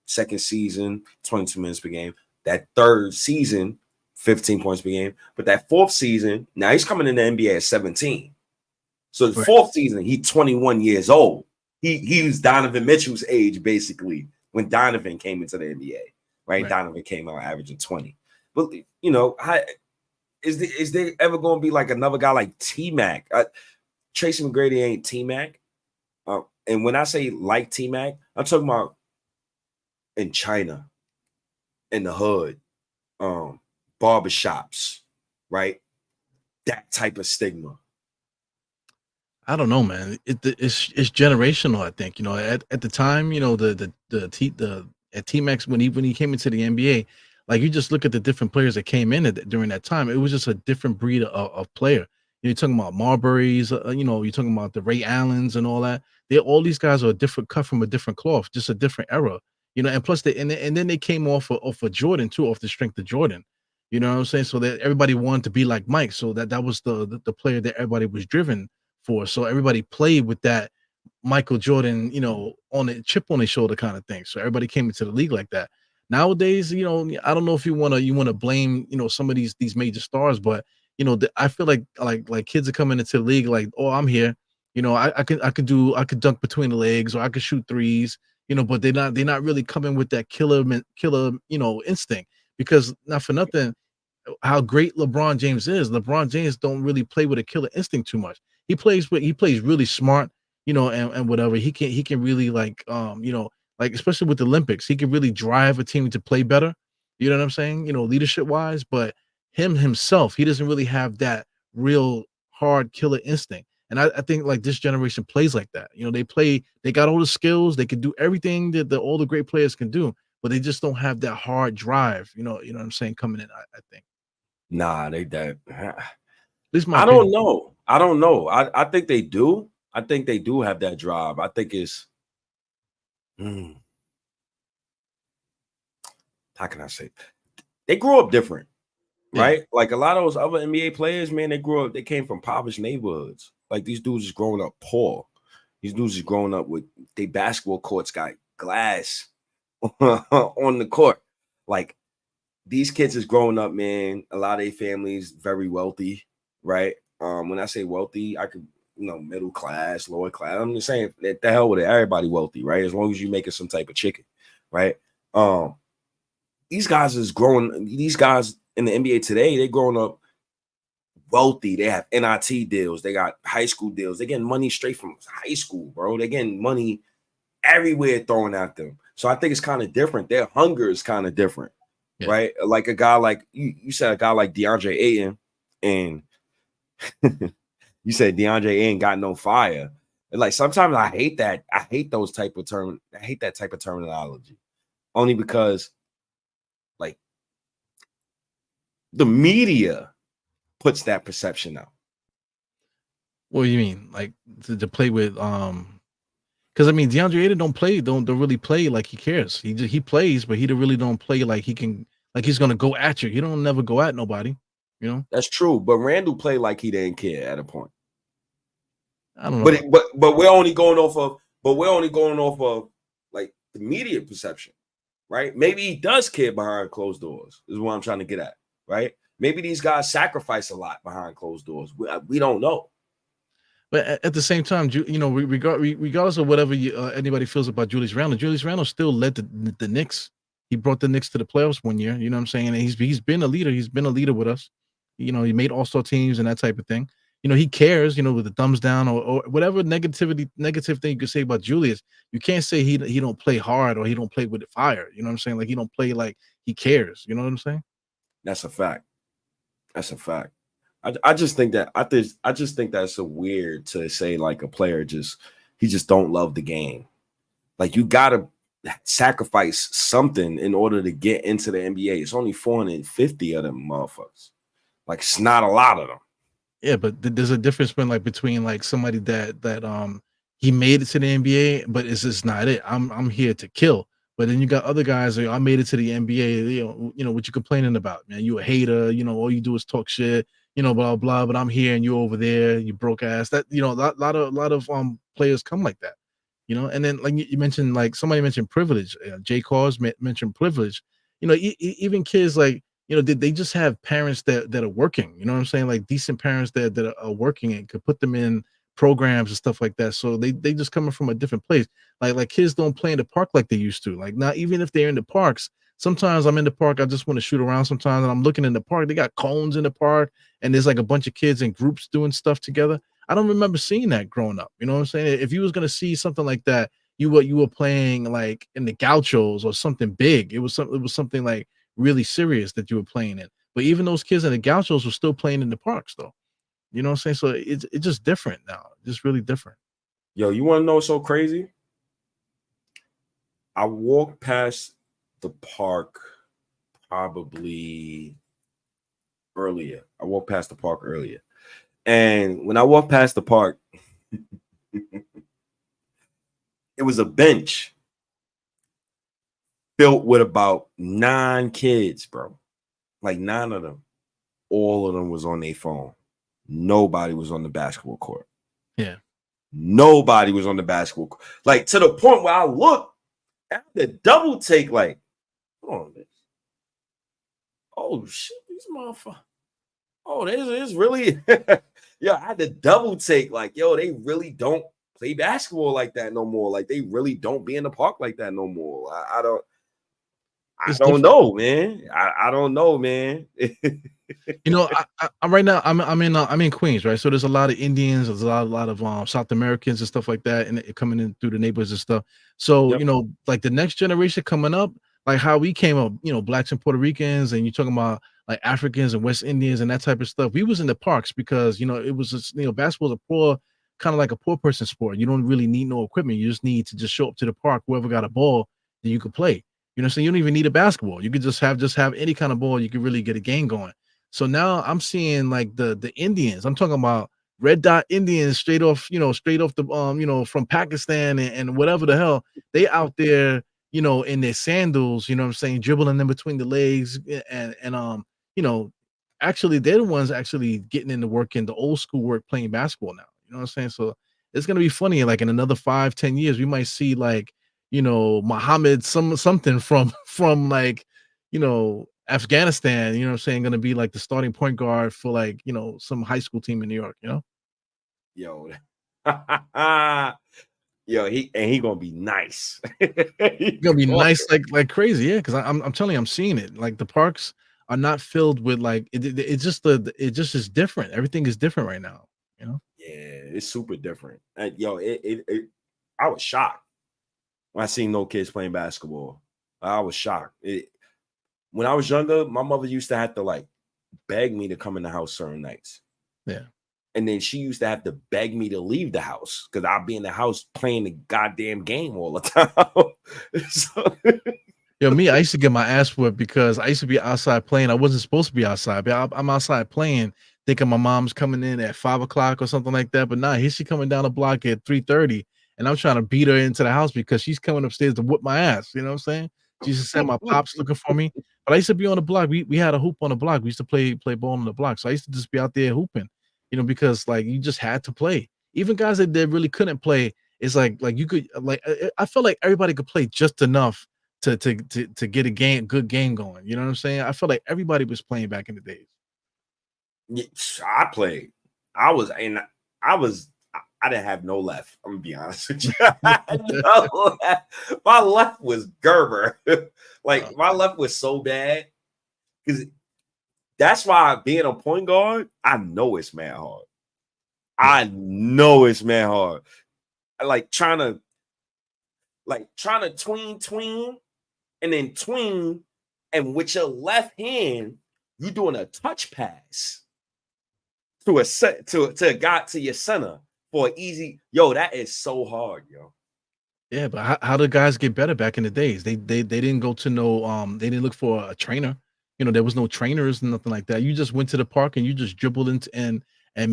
Second season, 22 minutes per game. That third season, 15 points per game. But that fourth season, now he's coming in the NBA at 17. So the fourth season, he's 21 years old. He was Donovan Mitchell's age, basically, when Donovan came into the NBA, right? Donovan came out averaging 20. But, is there ever going to be like another guy like T-Mac? Tracy McGrady ain't T-Mac. And when I say like T-Mac, I'm talking about in China, in the hood, barbershops, right? That type of stigma. I don't know, man. It's generational. I think at the time, at T-Max when he came into the NBA, like you just look at the different players that came in during that time. It was just a different breed of player. You're talking about Marbury's, you're talking about the Ray Allens and all that. All these guys are a different cut from a different cloth, just a different era. And plus and then they came off of Jordan too, off the strength of Jordan. You know what I'm saying? So that everybody wanted to be like Mike. So that was the player that everybody was driven for. So everybody played with that Michael Jordan, on a chip on his shoulder kind of thing. So everybody came into the league like that. Nowadays, I don't know if you want to blame, some of these major stars, but I feel like kids are coming into the league like, oh, I'm here. I could dunk between the legs, or I could shoot threes, but they're not really coming with that killer, instinct, because not for nothing, how great LeBron James is. LeBron James don't really play with a killer instinct too much. He plays really smart, and whatever. He can really like especially with the Olympics, he can really drive a team to play better. You know what I'm saying? Leadership wise, but himself, he doesn't really have that real hard killer instinct. And I think like this generation plays like that. They got all the skills, they can do everything that all the great players can do, but they just don't have that hard drive. You know what I'm saying? Coming in, I think. Nah, they that. This I don't know. I think they do. I think they do have that drive. I think it's how can I say? They grew up different, right? Yeah. Like a lot of those other NBA players, man, they came from impoverished neighborhoods. Like these dudes is growing up poor. These dudes is growing up with they basketball courts got glass on the court. Like these kids is growing up, man. A lot of their families very wealthy, right? When I say wealthy, I could, middle class, lower class. I'm just saying that the hell with it. Everybody wealthy, right? As long as you're making some type of chicken, right? These guys in the NBA today, they growing up wealthy. They have NIT deals. They got high school deals. They're getting money straight from high school, bro. They're getting money everywhere thrown at them. So I think it's kind of different. Their hunger is kind of different, right? Like a guy like you said, a guy like DeAndre Ayton, and you said DeAndre ain't got no fire. And like sometimes I hate that. I hate those type of I hate that type of terminology, only because like the media puts that perception out. What do you mean? Like to play with because I mean DeAndre Ayton don't really play like he cares. He plays, but he really don't play like he can like he's gonna go at you. He don't never go at nobody, you know. That's true, but Randle played like he didn't care at a point. I don't know But about we're only going off of like the media perception, right? Maybe he does care behind closed doors. Is what I'm trying to get at, right? Maybe these guys sacrifice a lot behind closed doors. We don't know. but at the same time, you know, regardless of whatever anybody feels about Julius Randle still led the Knicks. He brought the Knicks to the playoffs one year. You know what I'm saying? And he's been a leader. He's been a leader with us. You know, he made All-Star teams and that type of thing. You know, he cares. You know, with the thumbs down or whatever negative thing you could say about Julius. You can't say he don't play hard or he don't play with fire. You know what I'm saying? Like he don't play like he cares. You know what I'm saying? That's a fact. That's a fact. I just think that I just think that's so weird to say like a player he just don't love the game. Like you gotta sacrifice something in order to get into the NBA. It's only 450 of them motherfuckers. Like it's not a lot of them. Yeah, but there's a difference between like somebody he made it to the NBA, but it's just not it. I'm here to kill. But then you got other guys I made it to the NBA. You know what you complaining about, man? You a hater. You know all you do is talk shit. You know blah blah. But I'm here and you over there. You broke ass. That you know a lot of players come like that. You know, and then like you mentioned, like somebody mentioned privilege. Jay Cause mentioned privilege. You know, even kids like you know, did they just have parents that are working? You know what I'm saying? Like decent parents that are working and could put them in programs and stuff like that. So they just coming from a different place. Like kids don't play in the park like they used to. Like not even if they're in the parks. Sometimes I'm in the park, I just want to shoot around sometimes, and I'm looking in the park. They got cones in the park, and there's like a bunch of kids in groups doing stuff together. I don't remember seeing that growing up. You know what I'm saying? If you was gonna see something like that, you were playing like in the Gauchos or something big. It was something like really serious that you were playing in. But even those kids in the Gauchos were still playing in the parks, though. You know what I'm saying? So it's just different now. Just really different. Yo, you want to know what's so crazy? I walked past the park probably earlier. I walked past the park earlier. And when I walked past the park, it was a bench built with about 9 kids, bro. Like 9 of them. All of them was on their phone. Nobody was on the basketball court. Yeah. Nobody was on the basketball court. Like to the point where I looked at the double take, like, hold on, this. Oh shit, these motherfuckers. Oh, this really yeah, I had to double take, like, yo, they really don't play basketball like that no more. Like they really don't be in the park like that no more. I don't know, man. I don't know, man. You know, I'm right now. I'm in Queens, right? So there's a lot of Indians, there's a lot of South Americans and stuff like that, and coming in through the neighborhoods and stuff. So Yep. you know, like the next generation coming up, like how we came up, you know, blacks and Puerto Ricans, and you're talking about like Africans and West Indians and that type of stuff. We was in the parks because you know it was just, you know, basketball is a poor kind of like a poor person sport. You don't really need no equipment. You just need to just show up to the park. Whoever got a ball, then you could play. You know, so you don't even need a basketball. You could just have any kind of ball. You could really get a game going. So now I'm seeing like the Indians. I'm talking about red dot Indians straight off the you know, from Pakistan and whatever the hell. They out there, you know, in their sandals, you know what I'm saying, dribbling in between the legs and you know, actually they're the ones actually getting into work in the old school work playing basketball now. You know what I'm saying? So it's gonna be funny, like in another 5-10 years, we might see like, you know, Muhammad something from like, you know, Afghanistan, you know what I'm saying, gonna be like the starting point guard for like, you know, some high school team in New York, you know? Yo. Yo, he gonna be nice. It's gonna be nice like crazy, yeah, because I'm telling you, I'm seeing it. Like the parks are not filled with like it's just it just is different. Everything is different right now, you know? Yeah, it's super different. And yo, I was shocked when I seen no kids playing basketball. I was shocked. When I was younger, my mother used to have to like beg me to come in the house certain nights. Yeah. And then she used to have to beg me to leave the house because I'd be in the house playing the goddamn game all the time. So, Yo, me, I used to get my ass whipped because I used to be outside playing. I wasn't supposed to be outside, but I'm outside playing. thinking my mom's coming in at 5 o'clock or something like that. But nah, here she coming down the block at 3:30, and I'm trying to beat her into the house because she's coming upstairs to whip my ass. You know what I'm saying? She used to say my pops looking for me. But I used to be on the block. We had a hoop on the block. We used to play ball on the block. So I used to just be out there hooping, because like you just had to play. Even guys that really couldn't play, it's like you could like I felt like everybody could play just enough to get a good game going. You know what I'm saying? I felt like everybody was playing back in the days. Yeah, I played. I was and I was I didn't have no left. I'm gonna be honest with you. No left. My left was Gerber. Like my left was so bad because that's why being a point guard, I know it's man hard. I know it's man hard. Like trying to tween and then tween, and with your left hand, you doing a touch pass to a guy to your center for an easy. Yo, that is so hard, yo. Yeah, but how did guys get better back in the days? They didn't go to no they didn't look for a trainer. There was no trainers, nothing like that. You just went to the park and you just dribbled into and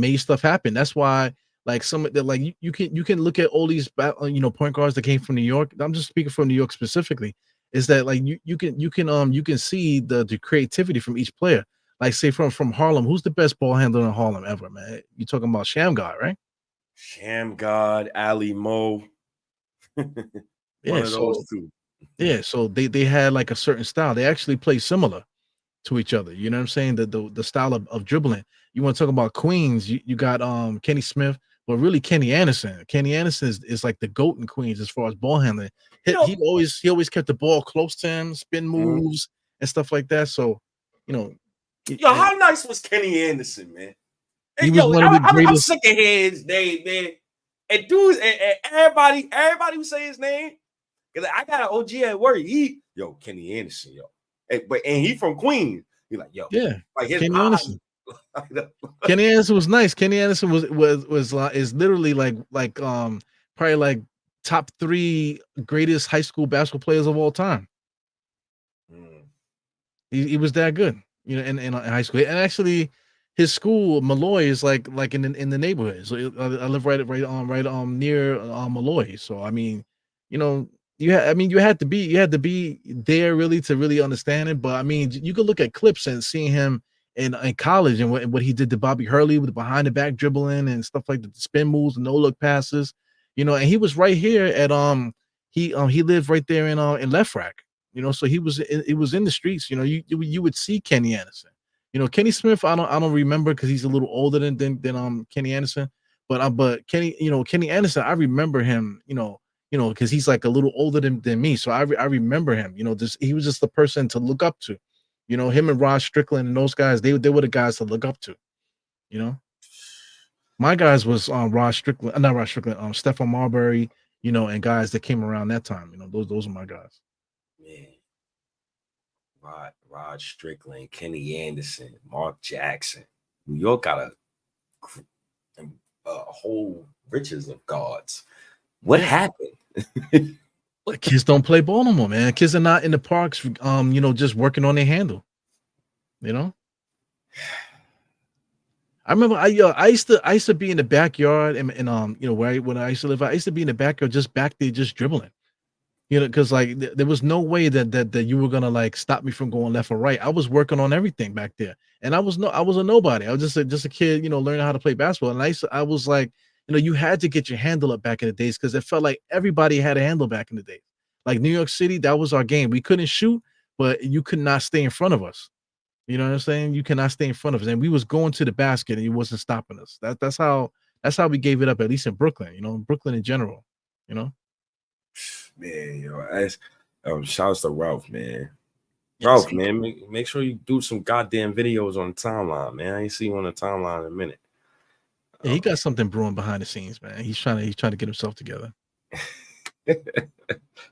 made stuff happen. That's why like some that like you can look at all these point guards that came from New York. I'm just speaking from New York specifically. Is that like you can see the creativity from each player. Like say from Harlem, who's the best ball handler in Harlem ever, man? You talking about Sham God, right? Sham God, Ali Mo. One Yeah, of so those two. yeah, so they had like a certain style. They actually play similar to each other. You know what I'm saying? The style of dribbling. You want to talk about Queens? You got Kenny Smith, but really Kenny Anderson. Kenny Anderson is like the GOAT in Queens as far as ball handling. He always kept the ball close to him, spin moves and stuff like that. So, you know, Yo, how nice was Kenny Anderson, man? he And, was yo, one of the I'm greatest. sick of hearing his name, man. And dudes, and everybody who say his name, because I got an OG at work. Kenny Anderson, yo. And he from Queens. He like, yo, Yeah, like his Kenny eyes. Anderson. Kenny Anderson was nice. Kenny Anderson is literally like probably like top 3 greatest high school basketball players of all time. He was that good, in high school. And actually, his school Malloy is like in the neighborhood. So I live right near Malloy. So I mean, you know, you had to be there really to really understand it. But I mean, you could look at clips and seeing him in college and what he did to Bobby Hurley with the behind the back dribbling and stuff like that, the spin moves, the no look passes, and he was right here at he lived right there in Left Rack. So it was in the streets. You would see Kenny Anderson. Kenny Smith, I don't remember because he's a little older than Kenny Anderson. But Kenny Anderson, I remember him, because he's like a little older than me. So I remember him, he was just the person to look up to. Him and Rod Strickland and those guys, they were the guys to look up to. My guys was Rod Strickland, not Rod Strickland, Stephon Marbury, and guys that came around that time. Those are my guys. Man. Rod Strickland, Kenny Anderson, Mark Jackson. New York got a whole riches of guards. What happened? Kids don't play ball no more, man. Kids are not in the parks, just working on their handle. I remember I used to be in the backyard and when I used to live, I used to be in the backyard just back there just dribbling. Because like there was no way that you were gonna like stop me from going left or right. I was working on everything back there, and I was a nobody. I was just a kid, learning how to play basketball. And I was like, you had to get your handle up back in the days because it felt like everybody had a handle back in the days. Like New York City, that was our game. We couldn't shoot, but you could not stay in front of us. You know what I'm saying? You cannot stay in front of us, and we was going to the basket, and he wasn't stopping us. That's how we gave it up, at least in Brooklyn. Brooklyn in general. Man, shouts to Ralph, man. Ralph, man, make sure you do some goddamn videos on the timeline, man. I ain't seen you on the timeline in a minute. Yeah, he got something brewing behind the scenes, man. He's trying to get himself together.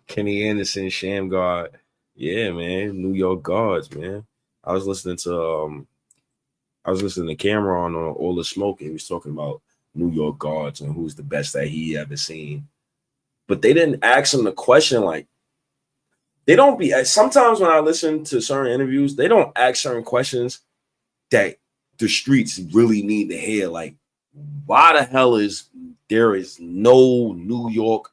Kenny Anderson, Sham God. Yeah, man. New York guards, man. I was listening to Cameron on All the Smoke, and he was talking about New York guards and who's the best that he ever seen. But they didn't ask him the question like they don't be. Sometimes when I listen to certain interviews, they don't ask certain questions that the streets really need to hear. Like, why the hell is there is no New York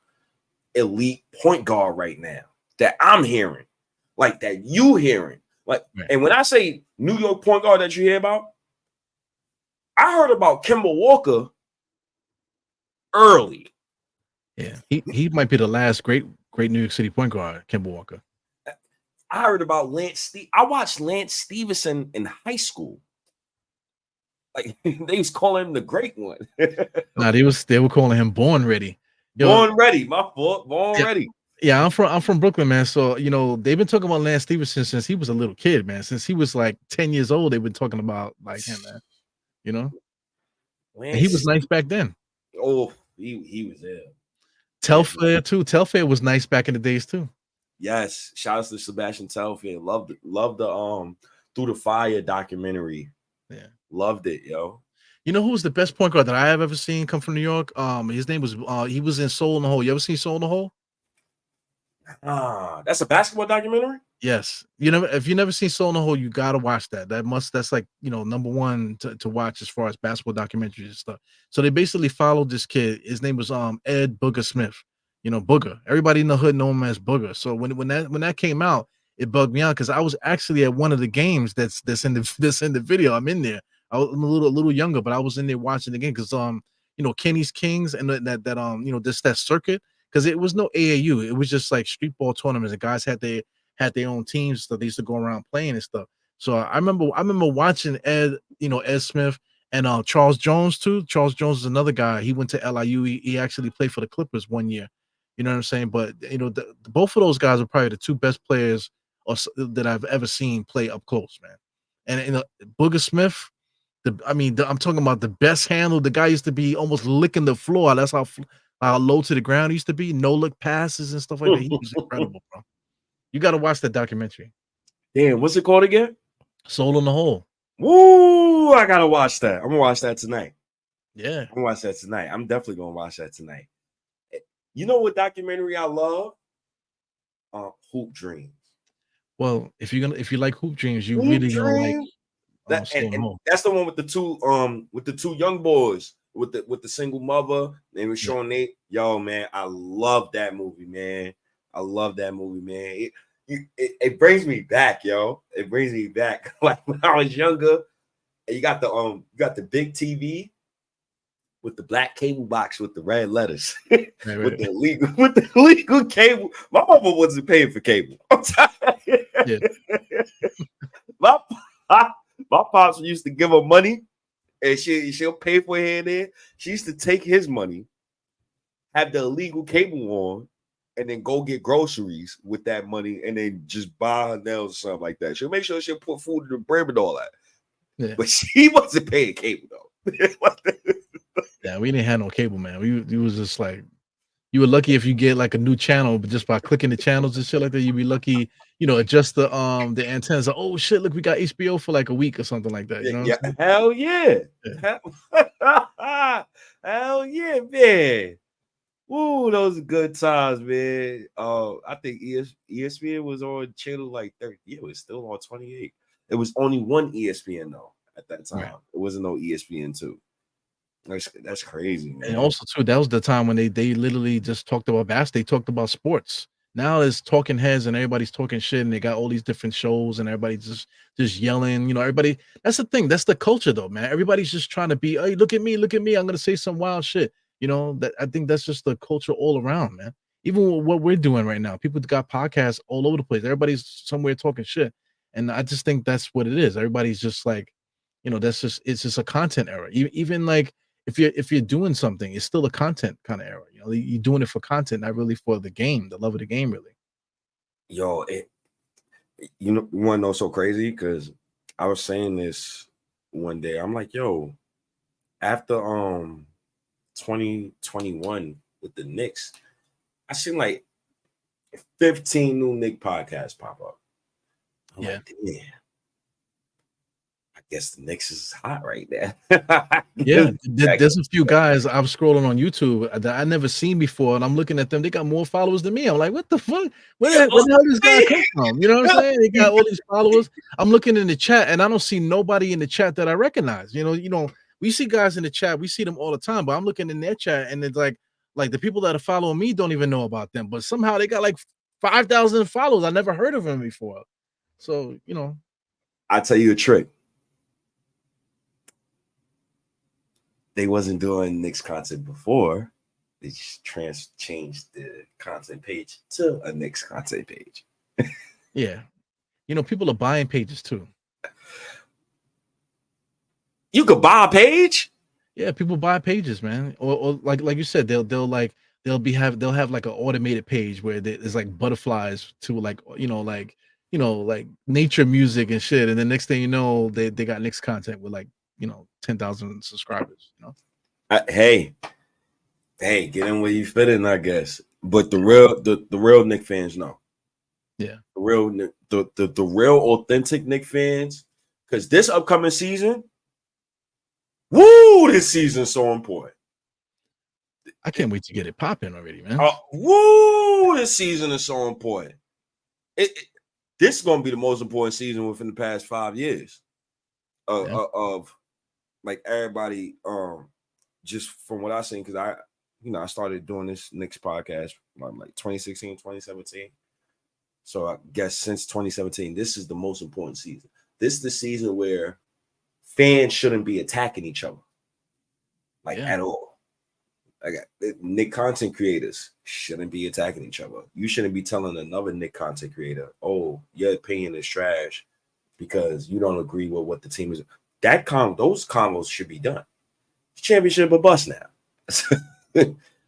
elite point guard right now that I'm hearing, like that you hearing? Like, Right. and when I say New York point guard that you hear about, I heard about Kemba Walker early. Yeah, he might be the last great New York City point guard, Kemba Walker. I heard about I watched Lance Stevenson in high school. Like they was calling him the great one. Nah, they were calling him Born Ready. Born ready, my fault. Born yeah, ready. yeah, I'm from Brooklyn, man. So they've been talking about Lance Stevenson since he was a little kid, man. Since he was like 10 years old, they've been talking about like him, man. And he was Lance, nice back then. oh, he was there. Telfair too. Telfair was nice back in the days too. Yes, shout out to Sebastian Telfair. Loved the Through the Fire documentary. Yeah, loved it, yo. You know who's the best point guard that I have ever seen come from New York? His name was he was in Soul in the Hole. You ever seen Soul in the Hole? That's a basketball documentary. Yes. If you never seen Soul in the Hole, you gotta watch that. That's like number one to watch as far as basketball documentaries and stuff. So they basically followed this kid. His name was Ed Booger Smith. Booger. Everybody in the hood know him as Booger. So when that came out, it bugged me out because I was actually at one of the games that's in the video. I'm in there. I'm a little younger, but I was in there watching the game because Kenny's Kings and that circuit, because it was no AAU. It was just like street ball tournaments, and guys had their own teams, so they used to go around playing and stuff. So I remember watching Ed Smith and Charles Jones too. Charles Jones is another guy. He went to LIU. He actually played for the Clippers one year. You know what I'm saying? But both of those guys are probably the two best players that I've ever seen play up close, man. And Booger Smith, I'm talking about the best handle. The guy used to be almost licking the floor. That's how low to the ground he used to be. No look passes and stuff like that. He was incredible, bro. You got to watch that documentary. Damn, what's it called again? Soul in the Hole. Woo! I gotta watch that. I'm gonna watch that tonight. Yeah, I'm gonna watch that tonight. I'm definitely gonna watch that tonight. You know what documentary I love? Hoop Dreams. Well, if you like Hoop Dreams, you Hoop really gonna like Dreams? That Soul in the and Hole. that's the one with the two young boys with the single mother. They were showing yo, man. I love that movie, man. I love that movie, man. It brings me back, yo. It brings me back. Like when I was younger, and you got the big TV with the black cable box with the red letters. Right. with the legal cable. My mama wasn't paying for cable. I'm tired. Yeah. my pops used to give her money, and she'll pay for it here and there. She used to take his money, have the illegal cable on, and then go get groceries with that money, and then just buy her nails or something like that. She'll make sure she'll put food in the bread and all that. Yeah. But she wasn't paying cable though. Yeah, we didn't have no cable, man. We was just like, you were lucky if you get like a new channel, but just by clicking the channels and shit like that, you'd be lucky, adjust the antennas. Like, oh shit, look, we got HBO for like a week or something like that. You know what I'm saying? Hell yeah. Hell yeah, man. Woo, those are good times, man. I think ESPN was on channel like 30. Yeah, it was still on 28. It was only one ESPN though at that time. Right. It wasn't no ESPN 2. That's crazy, man. And also too, that was the time when they literally just talked about basketball. They talked about sports. Now it's talking heads and everybody's talking shit, and they got all these different shows and everybody's just yelling. Everybody. That's the thing. That's the culture, though, man. Everybody's just trying to be. Hey, look at me. I'm gonna say some wild shit. That I think that's just the culture all around, man. Even what we're doing right now, people got podcasts all over the place. Everybody's somewhere talking shit, and I just think that's what it is. Everybody's just like, it's just a content era. Even like. If you're doing something, it's still a content kind of era. You're doing it for content, not really for the game, the love of the game, really. Yo, you want to know so crazy? Because I was saying this one day. I'm like, yo, after 2021 with the Knicks, I seen like 15 new Knicks podcasts pop up. I'm like, damn. guess the Knicks is hot right now. Yeah, there's a few guys I'm scrolling on YouTube that I never seen before, and I'm looking at them. They got more followers than me. I'm like, what the fuck? Where the hell this guy come from? You know what I'm saying? They got all these followers. I'm looking in the chat, and I don't see nobody in the chat that I recognize. We see guys in the chat, we see them all the time, but I'm looking in their chat, and it's like the people that are following me don't even know about them, but somehow they got like 5,000 followers. I never heard of them before. So I tell you a trick. They wasn't doing Knicks content before. They just changed the content page to a Knicks content page. Yeah. People are buying pages too. You could buy a page? Yeah, people buy pages, man. Or like you said, they'll have like an automated page where there's like butterflies to like nature music and shit. And the next thing you know, they got Knicks content with like 10,000 subscribers. Hey, get in where you fit in, I guess. But the real Knicks fans know. Yeah, the real authentic Knicks fans, because this upcoming season, this season's so important. I can't wait to get it popping already, man. This season is so important. This is going to be the most important season within the past 5 years of like everybody. Just from what I've seen, because I started doing this Knicks podcast like 2016, 2017. So I guess since 2017, this is the most important season. This is the season where fans shouldn't be attacking each other, at all. Nick content creators shouldn't be attacking each other. You shouldn't be telling another Nick content creator, "Oh, your opinion is trash," because you don't agree with what the team is. Those combos should be done. Championship or bust now.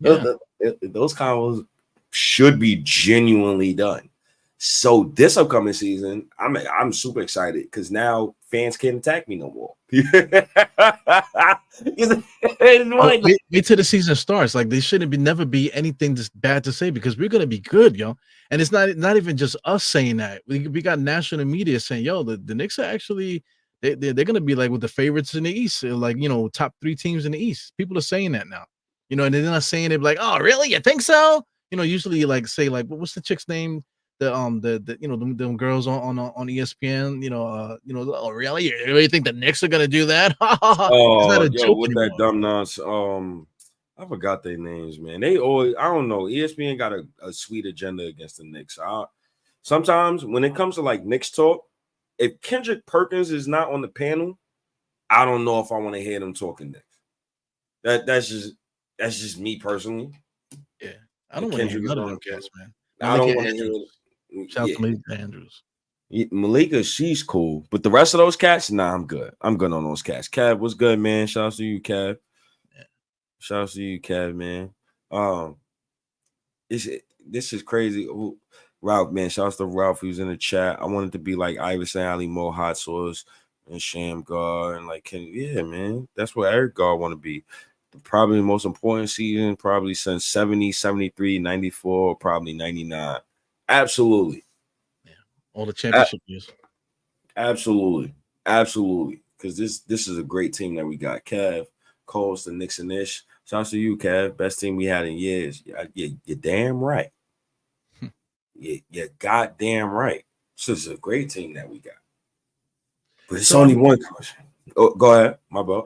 Those combos should be genuinely done. So this upcoming season, I'm super excited because now fans can't attack me no more. Wait till the season starts. Like there shouldn't never be anything this bad to say because we're gonna be good, yo. And it's not even just us saying that. We got national media saying, yo, the Knicks are actually they're gonna be like with the favorites in the East, like top 3 teams in the East. People are saying that now, and they're not saying it like, oh, really? You think so? Usually like say like, what's the chick's name? Them girls on ESPN, oh, really? You really think the Knicks are gonna do that? Oh, not a joke with anymore. That dumb nonsense. I forgot their names, man. They always, I don't know. ESPN got a sweet agenda against the Knicks. Sometimes when it comes to like Knicks talk, if Kendrick Perkins is not on the panel, I don't know if I want to hear them talking Knicks. That's just me personally. Yeah, I don't want to hear none of them cats, man. I don't want to hear. Shout out to Malika Andrews. Malika, she's cool, but the rest of those cats, nah, I'm good. I'm good on those cats. Cav, what's good, man? Shout out to you, Cav. Yeah. Shout out to you, Cav, man. This is crazy. Ooh, Ralph, man. Shout out to Ralph who's in the chat. I wanted to be like Iverson, Ali Mo, Hot Sauce, and Shamgar, and like man. That's what Eric Gar want to be. Probably the most important season, probably since 70, 73, 94, probably 99. Absolutely. Yeah. All the championship years. Absolutely. Because this is a great team that we got. Kev, Coles, the Knicks and Ish. Shout out to you, Kev. Best team we had in years. You're damn right. You're goddamn right. This is a great team that we got. But it's only one question. Oh, go ahead. My bad.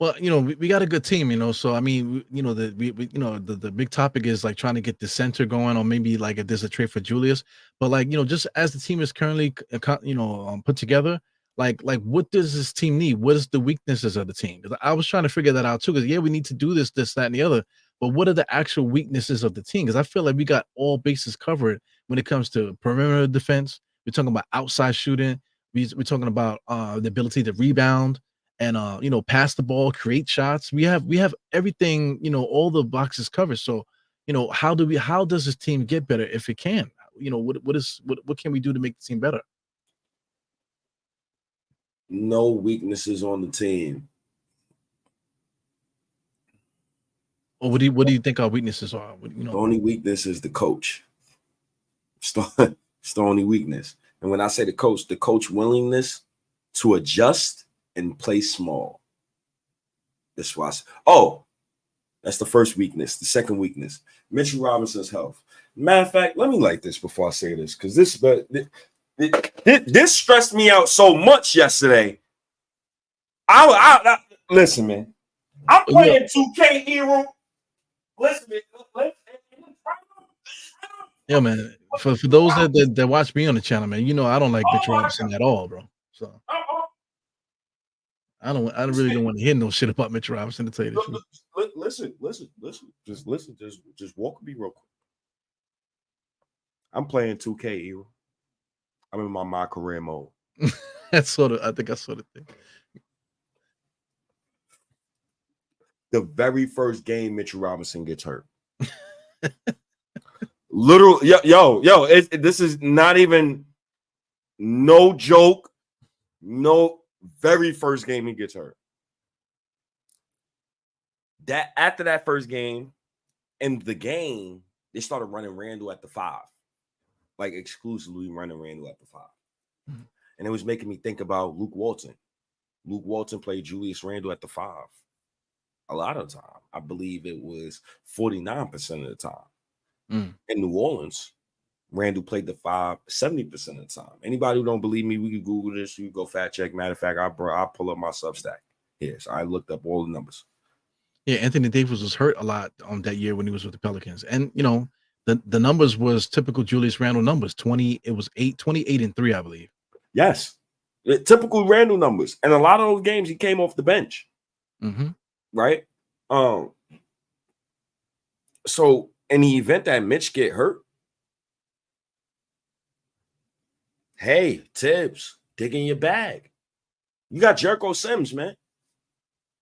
Well, we got a good team, so I mean, the big topic is like trying to get the center going, or maybe like if there's a trade for Julius. But like, just as the team is currently, put together, like what does this team need? What is the weaknesses of the team? Because I was trying to figure that out too. Because we need to do this, that, and the other. But what are the actual weaknesses of the team? Because I feel like we got all bases covered when it comes to perimeter defense. We're talking about outside shooting. We're talking about the ability to rebound. And pass the ball, create shots. We have everything, all the boxes covered. So, how does this team get better if it can? What can we do to make the team better? No weaknesses on the team. Well, what do you think our weaknesses are? The only weakness is the coach. It's the only weakness. And when I say the coach willingness to adjust and play small. That's why. Oh, that's the first weakness. The second weakness, Mitchell Robinson's health. Matter of fact, let me like this before I say this, because this stressed me out so much yesterday. I listen, man. I'm playing 2K Hero. Listen, man. Yeah, man. For those that watch me on the channel, man, you know I don't like Mitch Robinson at all, bro. So I really don't want to hear no shit about Mitch Robinson, to tell you the truth. Listen. Just listen. Just walk with me real quick. I'm playing 2K Hero. I'm in my career mode. That's sort of, I think I sort of think. The very first game Mitchell Robinson gets hurt. Literally, yo, this is not even no joke. No, very first game he gets hurt. That after that first game, in the game, they started running Randle at the 5, like exclusively running Randle at the 5, and it was making me think about Luke Walton. Luke Walton played Julius Randle at the 5 a lot of the time. I believe it was 49% of the time. In New Orleans, Randle played the 5 70% of the time. Anybody who don't believe me, we can Google this. You can go fact check. Matter of fact, I'll pull up my Substack here. So I looked up all the numbers. Yeah, Anthony Davis was hurt a lot that year when he was with the Pelicans, and you know the numbers was typical Julius Randle numbers. 28 and 3, I believe. Yes, typical Randle numbers, and a lot of those games he came off the bench. Right. So in the event that Mitch get hurt, hey, Tibbs, dig in your bag. You got Jericho Sims, man.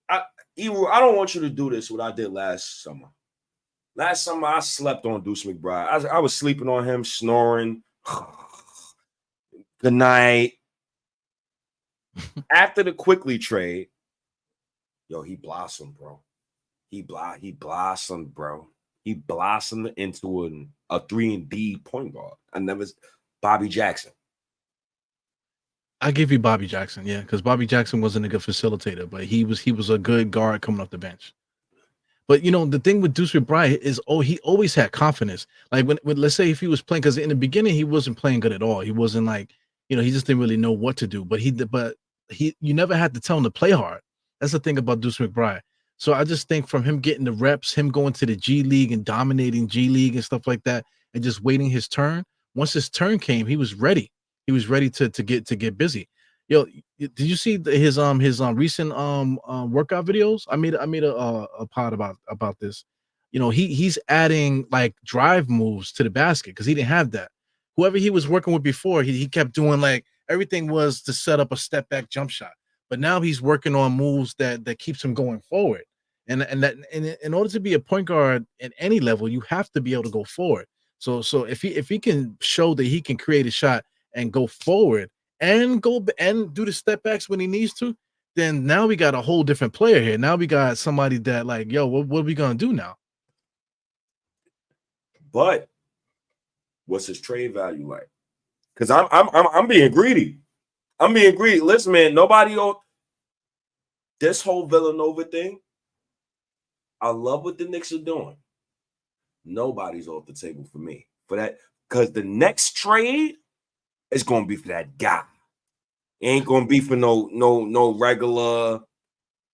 I don't want you to do this what I did last summer. Last summer, I slept on Deuce McBride. I was sleeping on him, snoring. Good night. After the Quickly trade, yo, he blossomed, bro. He blossomed, bro. He blossomed into a 3-and-D point guard. Bobby Jackson. I give you Bobby Jackson, yeah, because Bobby Jackson wasn't a good facilitator, but he was a good guard coming off the bench. But you know, the thing with Deuce McBride is, he always had confidence. Like when let's say if he was playing, because in the beginning he wasn't playing good at all. He wasn't like, you know, he just didn't really know what to do. But you never had to tell him to play hard. That's the thing about Deuce McBride. So I just think from him getting the reps, him going to the G League and dominating G League and stuff like that, and just waiting his turn. Once his turn came, he was ready. He was ready to get busy. Yo, did you see his recent workout videos? I made a pod about this. You know, he's adding like drive moves to the basket because he didn't have that. Whoever he was working with before, he kept doing like everything was to set up a step back jump shot. But now he's working on moves that keeps him going forward. And in order to be a point guard at any level, you have to be able to go forward. So if he can show that he can create a shot and go forward and do the step backs when he needs to, then now we got a whole different player here. Now we got somebody that like, yo, what are we gonna do now? But what's his trade value like? Because I'm being greedy. I'm being greedy. Listen, man, nobody on this whole Villanova thing. I love what the Knicks are doing. Nobody's off the table for me for that, because the next trade is going to be for that guy. It ain't going to be for no regular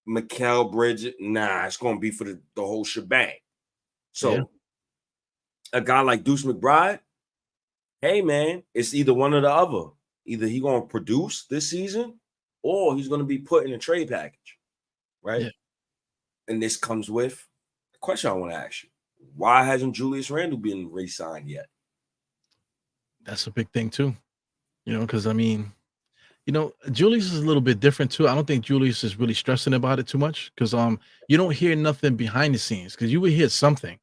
Mikal Bridges. Nah, it's going to be for the whole shebang. So a guy like Deuce McBride, hey man, it's either one or the other. Either he's going to produce this season or he's going to be put in a trade package, right? Yeah. And this comes with a question I want to ask you. Why hasn't Julius Randle been re-signed yet? That's a big thing too. You know, because I mean, you know, Julius is a little bit different too. I don't think Julius is really stressing about it too much because you don't hear nothing behind the scenes, because you would hear something.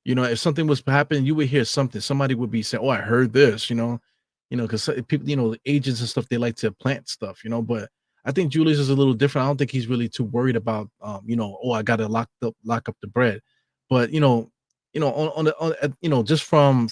You know, if something was happening, you would hear something. Somebody would be saying, "Oh, I heard this," you know, because people, you know, agents and stuff, they like to plant stuff, you know. But I think Julius is a little different. I don't think he's really too worried about, you know, oh, I got to lock up the bread. But you know, just from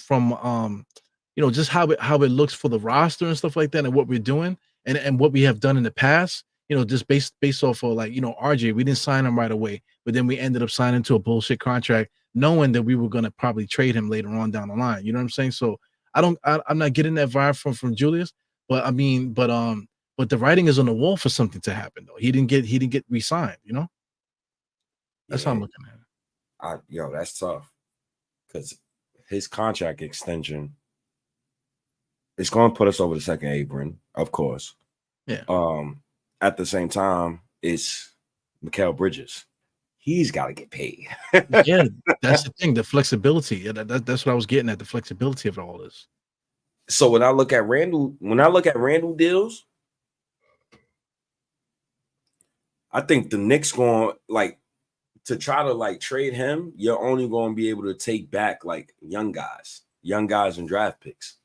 you know, just how it looks for the roster and stuff like that, and what we're doing and what we have done in the past, just based off of like, RJ, we didn't sign him right away, but then we ended up signing to a bullshit contract, knowing that we were gonna probably trade him later on down the line. You know what I'm saying? So I'm not getting that vibe from Julius, but I mean, but the writing is on the wall for something to happen though. He didn't get re-signed, That's how I'm Yeah, looking at it. that's tough because his contract extension is going to put us over the second apron, of course. Yeah. At the same time, it's Mikal Bridges. He's got to get paid. Yeah, that's the thing, the flexibility. Yeah, that's what I was getting at, the flexibility of all this. So when I look at Randle deals, I think the Knicks going like to try to like trade him. You're only going to be able to take back like young guys and draft picks.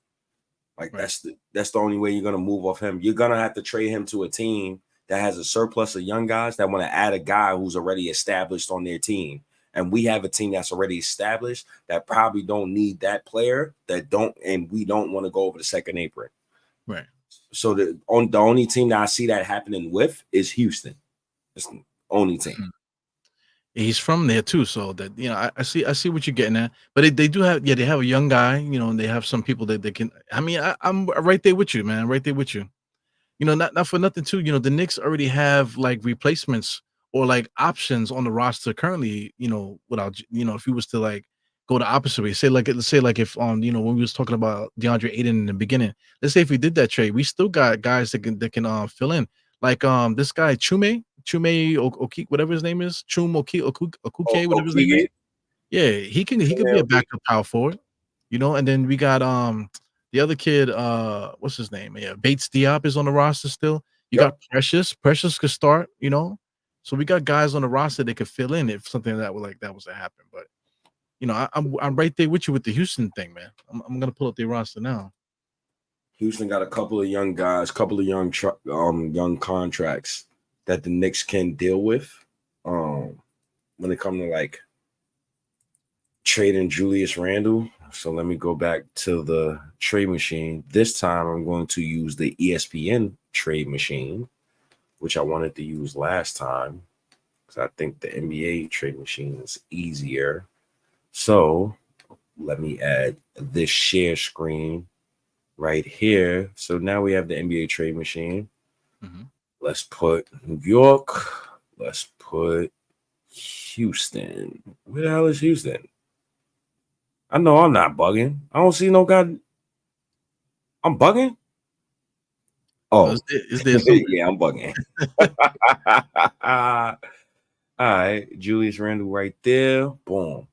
Like Right. that's the only way you're going to move off him. You're going to have to trade him to a team that has a surplus of young guys that want to add a guy who's already established on their team. And we have a team that's already established that probably don't need that player and we don't want to go over the second apron. Right. So the only team that I see that happening with is Houston. It's the only team. Mm-hmm. He's from there too, so that I see what you're getting at. But they do have, they have a young guy, and they have some people that they can. I mean, I'm right there with you, man. Right there with you. Not for nothing too. The Knicks already have like replacements or like options on the roster currently. Without if you was to like go the opposite way, let's say like if when we was talking about DeAndre Ayton in the beginning, let's say if we did that trade, we still got guys that can fill in. Like this guy Chume Oki, whatever his name is, Okuke, whatever his name is. Yeah, he could be a backup power forward, and then we got the other kid, what's his name? Yeah, Bates Diop is on the roster still. You got Precious. Precious could start, So we got guys on the roster that could fill in if something that was to happen. But I'm right there with you with the Houston thing, man. I'm gonna pull up their roster now. Houston got a couple of young guys, couple of young contracts that the Knicks can deal with. When it comes to like trading Julius Randle. So let me go back to the trade machine. This time I'm going to use the ESPN trade machine, which I wanted to use last time because I think the NBA trade machine is easier. So let me add this share screen right here. So now we have the NBA trade machine. Mm-hmm. Let's put New York. Let's put Houston. Where the hell is Houston? I know I'm not bugging. I don't see no guy. I'm bugging? Oh, is there yeah, I'm bugging. All right, Julius Randle right there. Boom.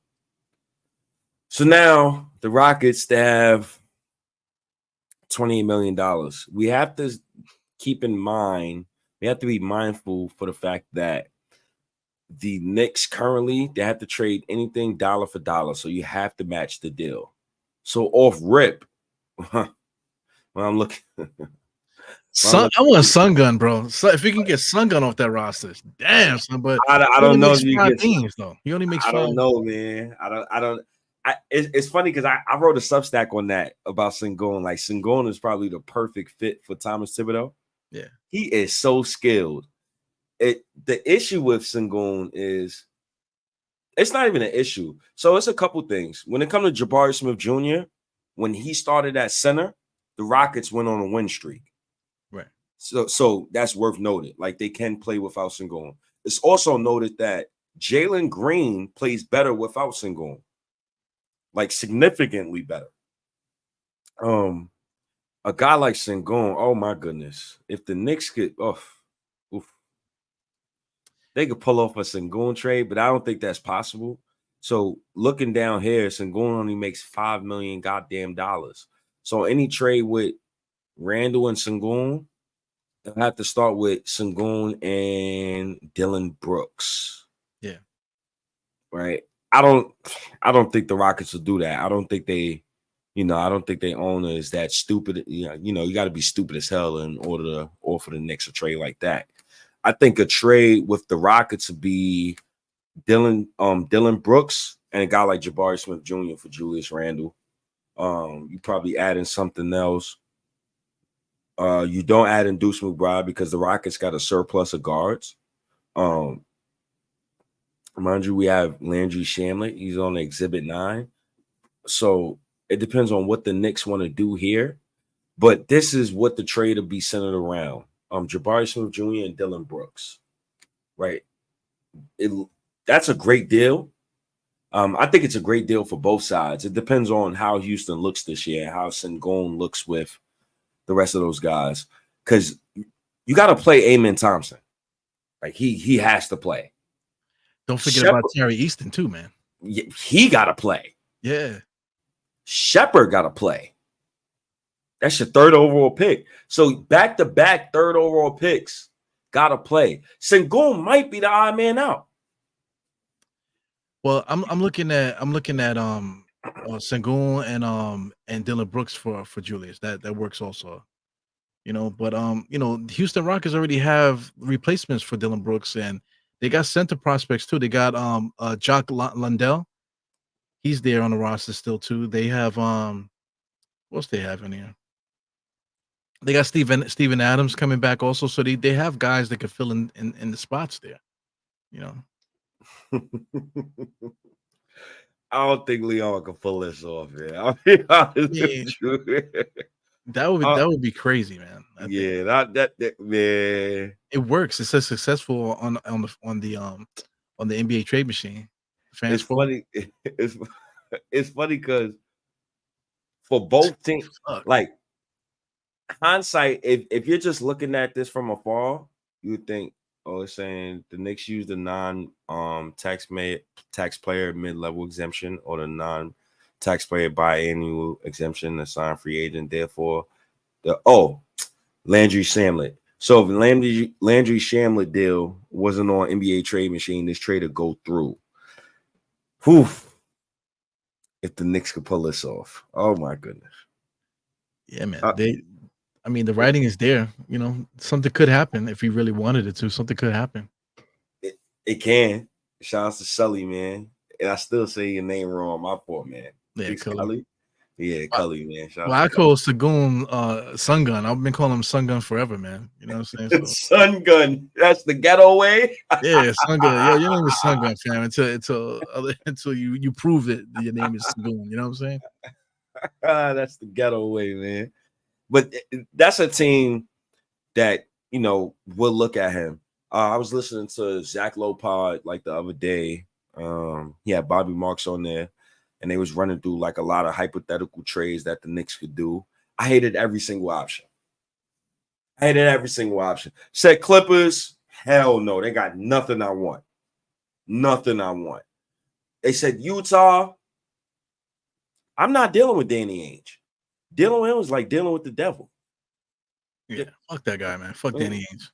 So now the Rockets, they have $28 million. We have to keep in mind, we have to be mindful for the fact that the Knicks currently, they have to trade anything dollar for dollar. So you have to match the deal. So off rip, when I'm looking. I want Sun Gun, bro. So if we can get Sun Gun off that roster, damn, son. But I don't know if you get teams, though. He only makes I 5. don't know, man. It's funny because I wrote a Substack on that about Sengun. Like Sengun is probably the perfect fit for Thomas Thibodeau. Yeah, he is so skilled. The issue with Sengun is it's not even an issue. So it's a couple things. When it comes to Jabari Smith Jr., when he started at center, the Rockets went on a win streak. Right. So that's worth noting. Like they can play without Sengun. It's also noted that Jalen Green plays better without Sengun. Like significantly better. A guy like Sengun, oh my goodness. If the Knicks could they could pull off a Sengun trade, but I don't think that's possible. So looking down here, Sengun only makes $5 million goddamn dollars. So any trade with Randle and Sengun, they'll have to start with Sengun and Dylan Brooks. Yeah. Right. I don't think the Rockets will do that. I don't think they owner is that stupid. You got to be stupid as hell in order to offer the Knicks a trade like that. I think a trade with the Rockets would be Dylan Brooks and a guy like Jabari Smith Jr. for Julius Randle. You probably add in something else. You don't add in Deuce McBride because the Rockets got a surplus of guards. Mind you, we have Landry Shamet. He's on Exhibit 9. So it depends on what the Knicks want to do here. But this is what the trade will be centered around. Jabari Smith Jr. and Dylan Brooks. Right? That's a great deal. I think it's a great deal for both sides. It depends on how Houston looks this year, how Sengun looks with the rest of those guys. Because you got to play Amen Thompson. Like he has to play. Don't forget about Terry Easton too, man. He got to play. Yeah. Shepard got to play. That's your third overall pick. So back-to-back third overall picks got to play. Sengun might be the odd man out. Well, I'm looking at Sengun and Dylan Brooks for Julius. That works also. But Houston Rockets already have replacements for Dylan Brooks, and they got center prospects too. They got Jock Lundell. He's there on the roster still too. They have what's they have in here? They got Steven Adams coming back also. So they have guys that can fill in the spots there. I don't think Leon can pull this off, man. I'll be honest with you. That would be crazy, man. That man. It works. It's so successful on the NBA trade machine. It's funny. It's funny because for both teams, like hindsight, if you're just looking at this from afar, you would think, oh, it's saying the Knicks use the taxpayer mid-level exemption or the non-taxpayer biannual exemption to sign free agent. Therefore, Landry Shamet. So if Landry Shamet deal wasn't on NBA trade machine, this trade would go through. Whew. If the Knicks could pull this off. Oh my goodness. Yeah, man. The writing is there. Something could happen if he really wanted it to. Something could happen. It can. Shout out to Sully, man. And I still say your name wrong. My fault, man. Yeah, Cully. Yeah, Cully, man. I call Sengun Sun Gun. I've been calling him Sun Gun forever, man. You know what I'm saying? Sun Gun. That's the ghetto way. Yeah, Sun Gun. Yeah, your name is Sun Gun, fam. Until you prove it, your name is Sengun. You know what I'm saying? That's the ghetto way, man. But that's a team that will look at him. I was listening to Zach Lowe pod like the other day. He had Bobby Marks on there, and they was running through like a lot of hypothetical trades that the Knicks could do. I hated every single option. Said Clippers, hell no, they got nothing I want. They said Utah, I'm not dealing with Danny Ainge. Dealing with him was like dealing with the devil. Yeah, fuck that guy, man. Fuck Danny Ainge.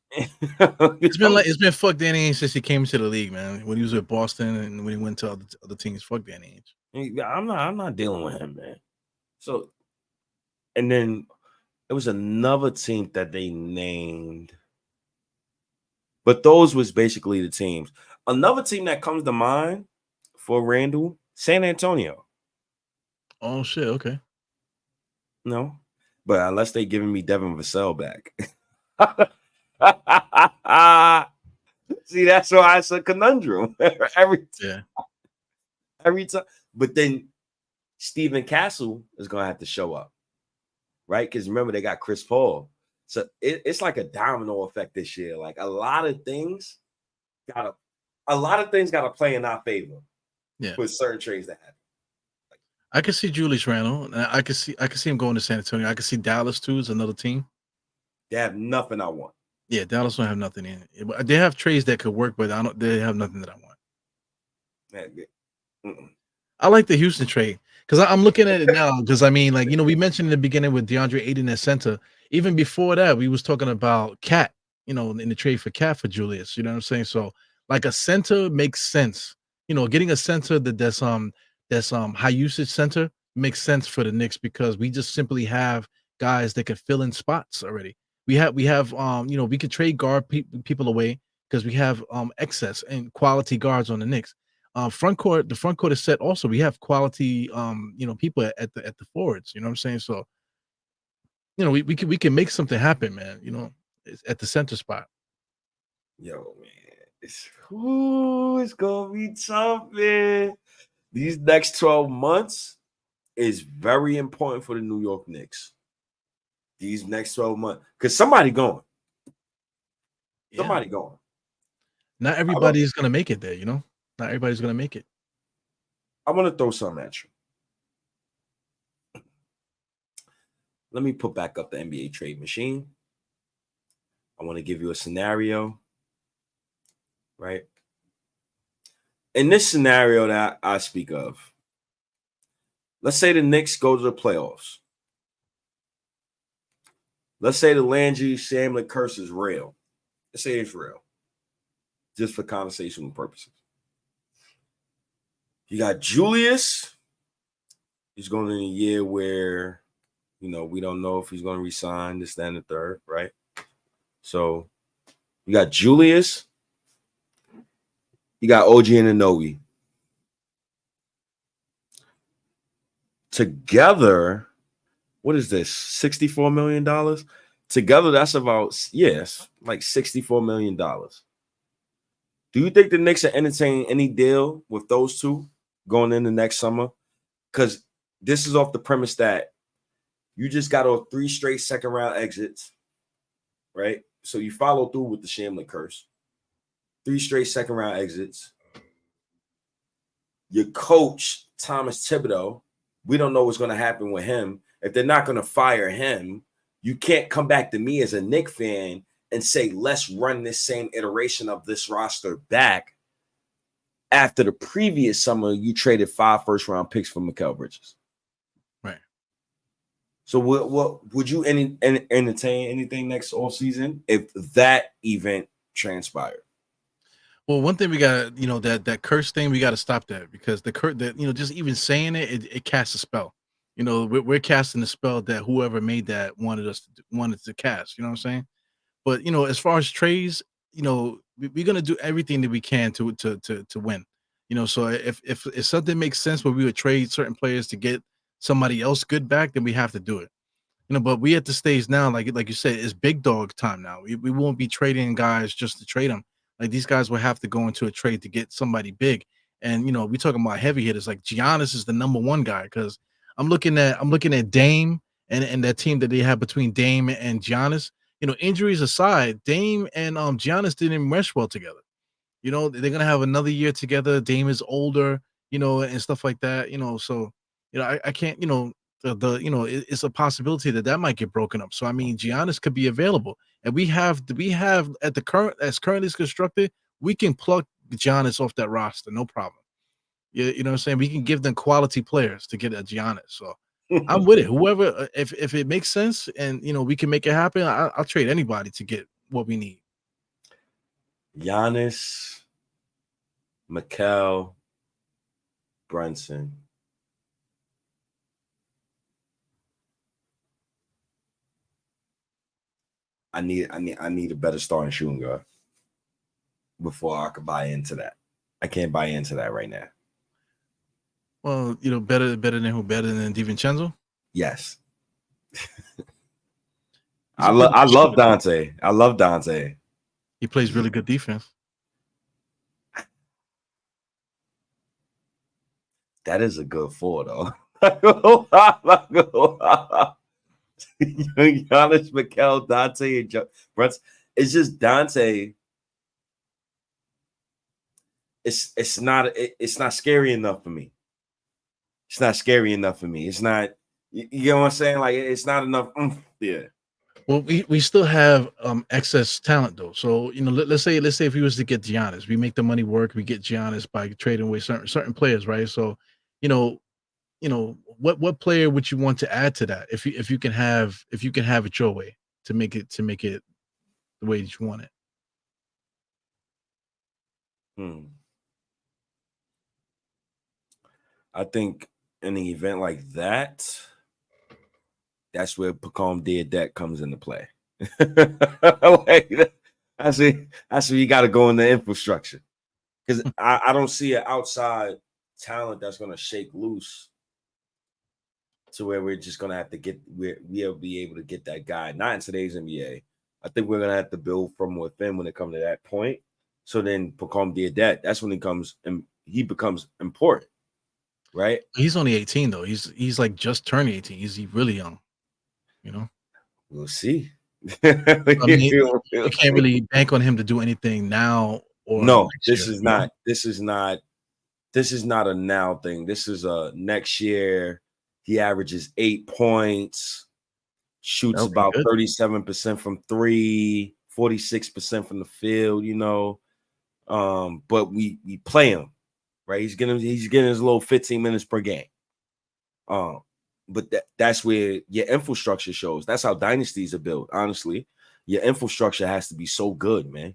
It's been fuck Danny Ainge since he came into the league, man. When he was with Boston and when he went to other teams, fuck Danny Ainge. I'm not dealing with him, man. So, and then there was another team that they named, but those was basically the teams. Another team that comes to mind for Randle, San Antonio. Oh shit! Okay. No, but unless they giving me Devin Vassell back. See, that's why it's a conundrum every time. But then Stephen Castle is gonna have to show up, right? Because remember they got Chris Paul, so it's like a domino effect this year. Like a lot of things gotta play in our favor. Yeah, with certain trades that happen. I can see Julius Randle. I can see him going to San Antonio. I can see Dallas too as another team. They have nothing I want. Yeah, Dallas don't have nothing in it. They have trades that could work, but they have nothing that I want. I like the Houston trade because I'm looking at it now. Because we mentioned in the beginning with DeAndre Ayton at center. Even before that, we was talking about Cat. In the trade for Cat for Julius. You know what I'm saying? So like a center makes sense. Getting a center that's high usage center makes sense for the Knicks because we just simply have guys that can fill in spots already. We have we could trade guard people away because we have excess and quality guards on the Knicks. The front court is set also. We have quality people at the forwards, you know what I'm saying? So we can make something happen, man. At the center spot. Yo, man, it's gonna be tough, man. These next 12 months is very important for the New York Knicks. These next 12 months, because somebody going. Somebody going. Not everybody is gonna make it there, Not everybody's gonna make it. I want to throw something at you. Let me put back up the NBA trade machine. I want to give you a scenario, right? In this scenario that I speak of, let's say the Knicks go to the playoffs. Let's say the Landry Shamet curse is real. Let's say it's real, just for conversational purposes. You got Julius. He's going in a year where, we don't know if he's going to resign this, that, and the third, right? So you got Julius. You got OG Anunoby. Together, what is this? $64 million? Together, that's about, like $64 million. Do you think the Knicks are entertaining any deal with those two going into next summer? Because this is off the premise that you just got 3 straight second round exits, right? So you follow through with the Shamet curse. 3 straight second round exits. Your coach, Thomas Thibodeau, we don't know what's going to happen with him. If they're not going to fire him, you can't come back to me as a Knicks fan and say, let's run this same iteration of this roster back after the previous summer you traded 5 first-round picks for Mikal Bridges. Right. So what would you entertain anything next offseason if that event transpired? Well, one thing we got, that curse thing, we got to stop that, because the curse that, just even saying it casts a spell. We're casting the spell that whoever made that wanted to cast. You know what I'm saying? But as far as trades, we're gonna do everything that we can to win. So if something makes sense where we would trade certain players to get somebody else good back, then we have to do it. But we at the stage now, like you said, it's big dog time now. We won't be trading guys just to trade them. Like, these guys will have to go into a trade to get somebody big. And we talking about heavy hitters. Like, Giannis is the number one guy, because I'm looking at Dame and that team that they have between Dame and Giannis. Injuries aside, Dame and Giannis didn't mesh well together. They're gonna have another year together. Dame is older, and stuff like that. So I can't. It's a possibility that might get broken up. So I mean, Giannis could be available, and we have at the currently is constructed, we can plug Giannis off that roster, no problem. You know what I'm saying? We can give them quality players to get a Giannis. So I'm with it. Whoever, if it makes sense and we can make it happen, I'll trade anybody to get what we need. Giannis, Mikal, Brunson. I need a better starting shooting guard before I could buy into that. I can't buy into that right now. Well, better than who? Better than DiVincenzo? Yes. I love Dante. I love Dante. He plays really good defense. That is a good 4, though. Giannis, Mikal, Dante, and Brunson. It's just Dante. It's not scary enough for me. It's not scary enough for me. It's not. You know what I'm saying? Like, it's not enough. Yeah. Well, we still have excess talent though. So let's say if we was to get Giannis, we make the money work. We get Giannis by trading away certain players, right? So, what player would you want to add to that if you can have it your way to make it the way that you want it? I think in an event like that, that's where Pacom Dead Deck comes into play. Like, I see you got to go in the infrastructure, because I don't see an outside talent that's going to shake loose to where we're just gonna have to we'll be able to get that guy. Not in today's NBA. I think we're gonna have to build from within when it comes to that point. So then become the adept. That's when he becomes important, right? He's only 18 though. He's like just turned 18. He's really young, you know. We'll see. I mean, We'll you can't see. really bank on him to do anything now or No, next this year. is You know? not. This is not a now thing. This is a next year. He averages 8 points, shoots Okay, about good. 37% from three, 46% from the field, but we play him, right? He's getting his little 15 minutes per game. But that's where your infrastructure shows. That's how dynasties are built, honestly. Your infrastructure has to be so good, man.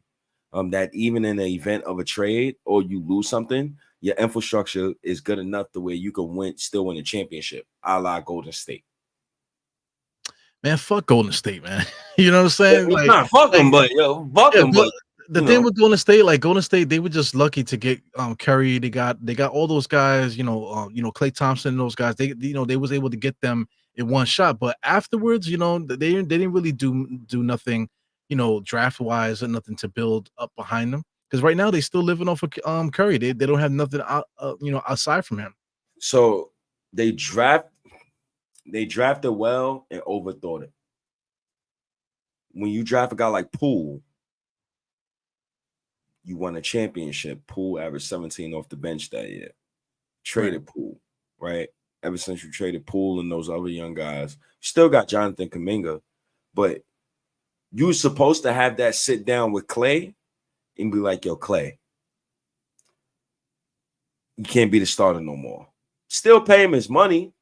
That even in the event of a trade or you lose something, your infrastructure is good enough to where you can still win a championship, a la Golden State. Man, fuck Golden State, man. You know what I'm saying? It's not fuck Like them, but fuck yeah, them, but but the thing with Golden State, they were just lucky to get Curry. They got all those guys, Klay Thompson, those guys. They was able to get them in one shot. But afterwards, they didn't really do nothing, draft wise or nothing to build up behind them. Because right now they still living off of Curry. They don't have nothing out, aside from him. so they drafted well and overthought it. When you draft a guy like Poole, you won a championship. Poole averaged 17 off the bench that year. Traded Poole, right? Ever since you traded Poole and those other young guys, you still got Jonathan Kuminga, but you were supposed to have that sit down with Klay and be like, yo, Klay, you can't be the starter no more. Still pay him his money,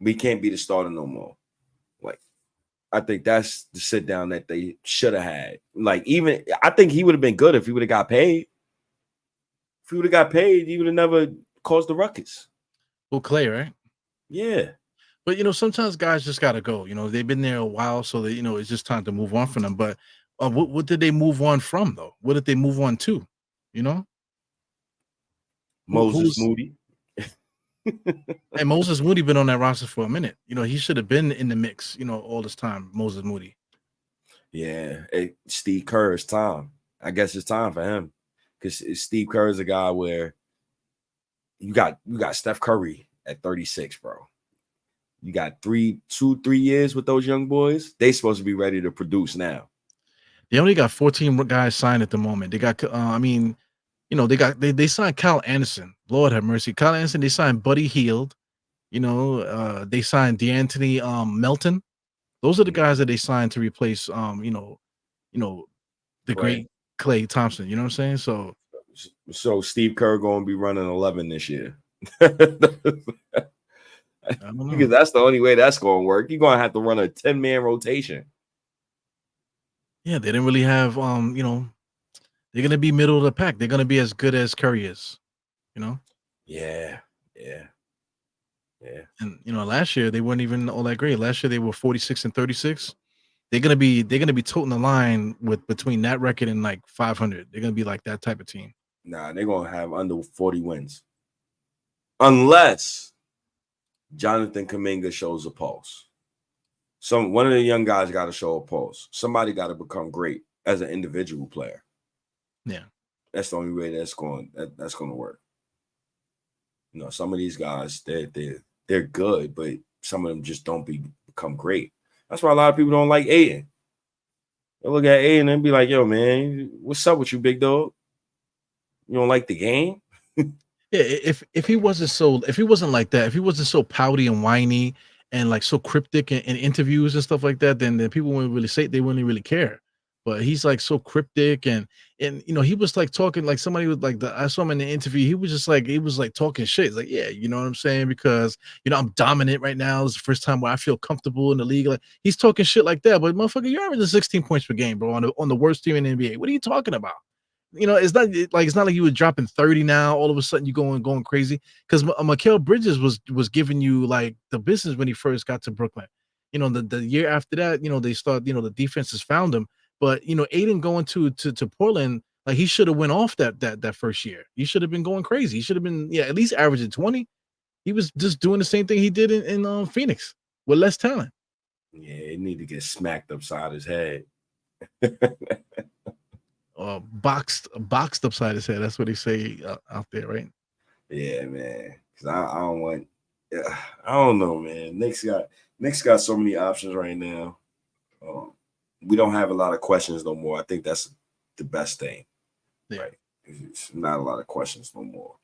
but he can't be the starter no more. Like, I think that's the sit down that they should have had. Like, even I think he would have been good if he would have got paid. If he would have got paid, he would have never caused the ruckus. Well, Klay, right? Yeah. But sometimes guys just gotta go. They've been there a while, so that it's just time to move on from them. But what did they move on from though? What did they move on to? You know, Moses who's Moody. and Moses Moody been on that roster for a minute. He should have been in the mix. All this time, Moses Moody. Yeah, Steve Kerr's time. I guess it's time for him because Steve Kerr is a guy where you got Steph Curry at 36, bro. You got 3 years with those young boys. They supposed to be ready to produce now. They only got 14 guys signed at the moment. They got, they signed Kyle Anderson. Lord have mercy, Kyle Anderson. They signed Buddy Hield. They signed DeAnthony Melton. Those are the guys that they signed to replace the great Klay Thompson. You know what I'm saying? So Steve Kerr going to be running 11 this year. I don't know. Because that's the only way that's going to work. You're going to have to run a 10-man rotation. Yeah, they didn't really have they're going to be middle of the pack. They're going to be as good as Curry is, Yeah. And last year they weren't even all that great. Last year they were 46 and 36. They're gonna be toting the line with between that record and like 500. They're gonna be like that type of team. Nah, they're gonna have under 40 wins. Unless Jonathan Kuminga shows a pulse. One of the young guys got to show a pulse. Somebody got to become great as an individual player. Yeah. That's the only way that's going to work. Some of these guys, they're good, but some of them just don't become great. That's why a lot of people don't like Aiden. They look at Aiden and be like, yo, man, what's up with you, big dog? You don't like the game? Yeah, if he wasn't like that, if he wasn't so pouty and whiny and like so cryptic in interviews and stuff like that, then people wouldn't really say, they wouldn't really care. But he's like so cryptic and he was like talking like somebody was like I saw him in the interview. He was like talking shit. He's like, yeah, you know what I'm saying? Because I'm dominant right now. It's the first time where I feel comfortable in the league. Like he's talking shit like that. But motherfucker, you're averaging 16 points per game, bro, on the worst team in the NBA. What are you talking about? It's not like you were dropping 30 now. All of a sudden you going crazy because Mikal Bridges was giving you like the business when he first got to Brooklyn. The year after that, they start, the defenses found him. But Aiden going to Portland, like he should have went off that first year. He should have been going crazy. He should have been at least averaging 20. He was just doing the same thing he did in Phoenix with less talent. Yeah, he need to get smacked upside his head. Boxed upside his head. That's what they say out there, right? Yeah, man. Because I don't want. Yeah, I don't know, man. Knicks got so many options right now. We don't have a lot of questions no more. I think that's the best thing, Yeah. right? It's not a lot of questions no more.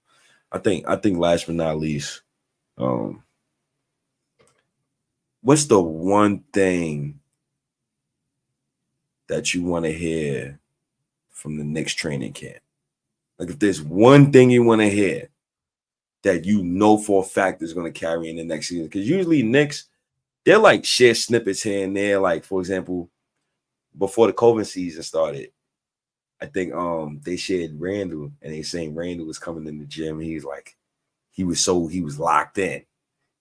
I think last but not least, what's the one thing that you want to hear from the Knicks training camp? Like, if there's one thing you want to hear that you know for a fact is going to carry in the next season, because usually Knicks, they're like share snippets here and there. Like, for example, before the COVID season started, I think they shared Randle, and they saying Randle was coming in the gym. He's like, he was locked in.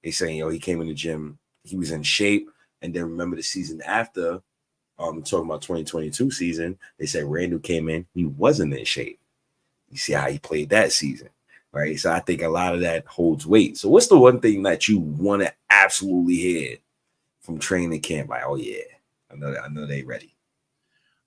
They saying, he came in the gym, he was in shape. And then remember the season after, talking about 2022 season, they said Randle came in, he wasn't in shape. You see how he played that season, right? So I think a lot of that holds weight. So what's the one thing that you want to absolutely hear from training camp? Like, oh yeah, I know they ready.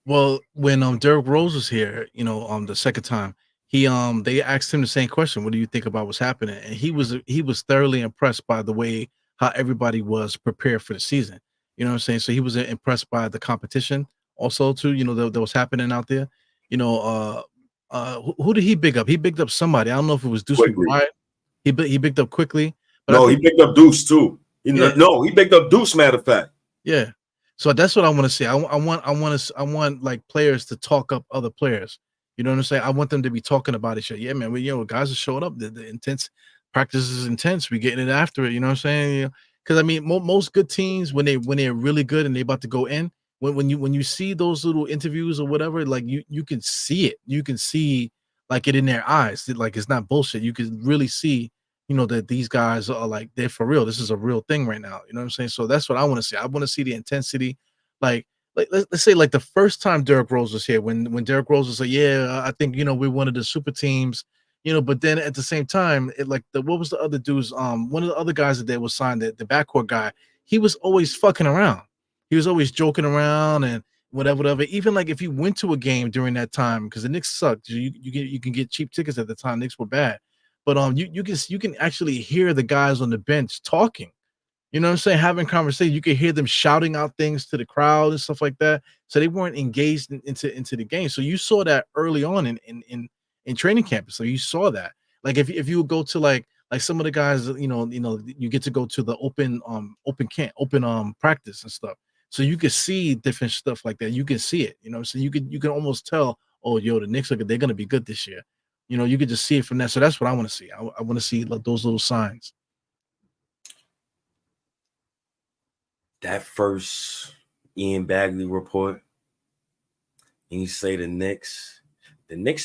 Well, when Derrick Rose was here, the second time, they asked him the same question. What do you think about what's happening? And he was thoroughly impressed by the way how everybody was prepared for the season. You know what I'm saying? So he was impressed by the competition also too, that was happening out there. Who did he big up? He bigged up somebody. I don't know if it was Deuce Quickly. McBride. He bigged up quickly. But No, he picked up Deuce too. No, he picked up Deuce, matter of fact. Yeah. So that's what I want to see. I want like players to talk up other players. You know what I'm saying? I want them to be talking about each other. Yeah, man. Guys are showing up. The intense practice is intense. We getting it after it. You know what I'm saying? Because I mean, most good teams when they're really good and they about to go in, when you see those little interviews or whatever, like you can see it. You can see like it in their eyes. Like it's not bullshit. You can really see that these guys are like, they're for real. This is a real thing right now. You know what I'm saying? So that's what I want to see. I want to see the intensity. Like let's say like the first time Derrick Rose was here, when Derrick Rose was like, yeah, I think, we're one of the super teams, but then at the same time, what was the other dudes? One of the other guys that they was signed, the backcourt guy, he was always fucking around. He was always joking around and whatever. Even like if you went to a game during that time, because the Knicks sucked, you can get cheap tickets at the time. Knicks were bad. But you can actually hear the guys on the bench talking. You know what I'm saying? Having conversations. You can hear them shouting out things to the crowd and stuff like that. So they weren't engaged into the game. So you saw that early on in training camp. So you saw that. Like if you go to like some of the guys, you get to go to the open practice and stuff. So you can see different stuff like that. You can see it, so you can almost tell, oh, the Knicks they're gonna be good this year. You could just see it from that. So that's what I want to see. I want to see like those little signs. That first Ian Bagley report, and you say the Knicks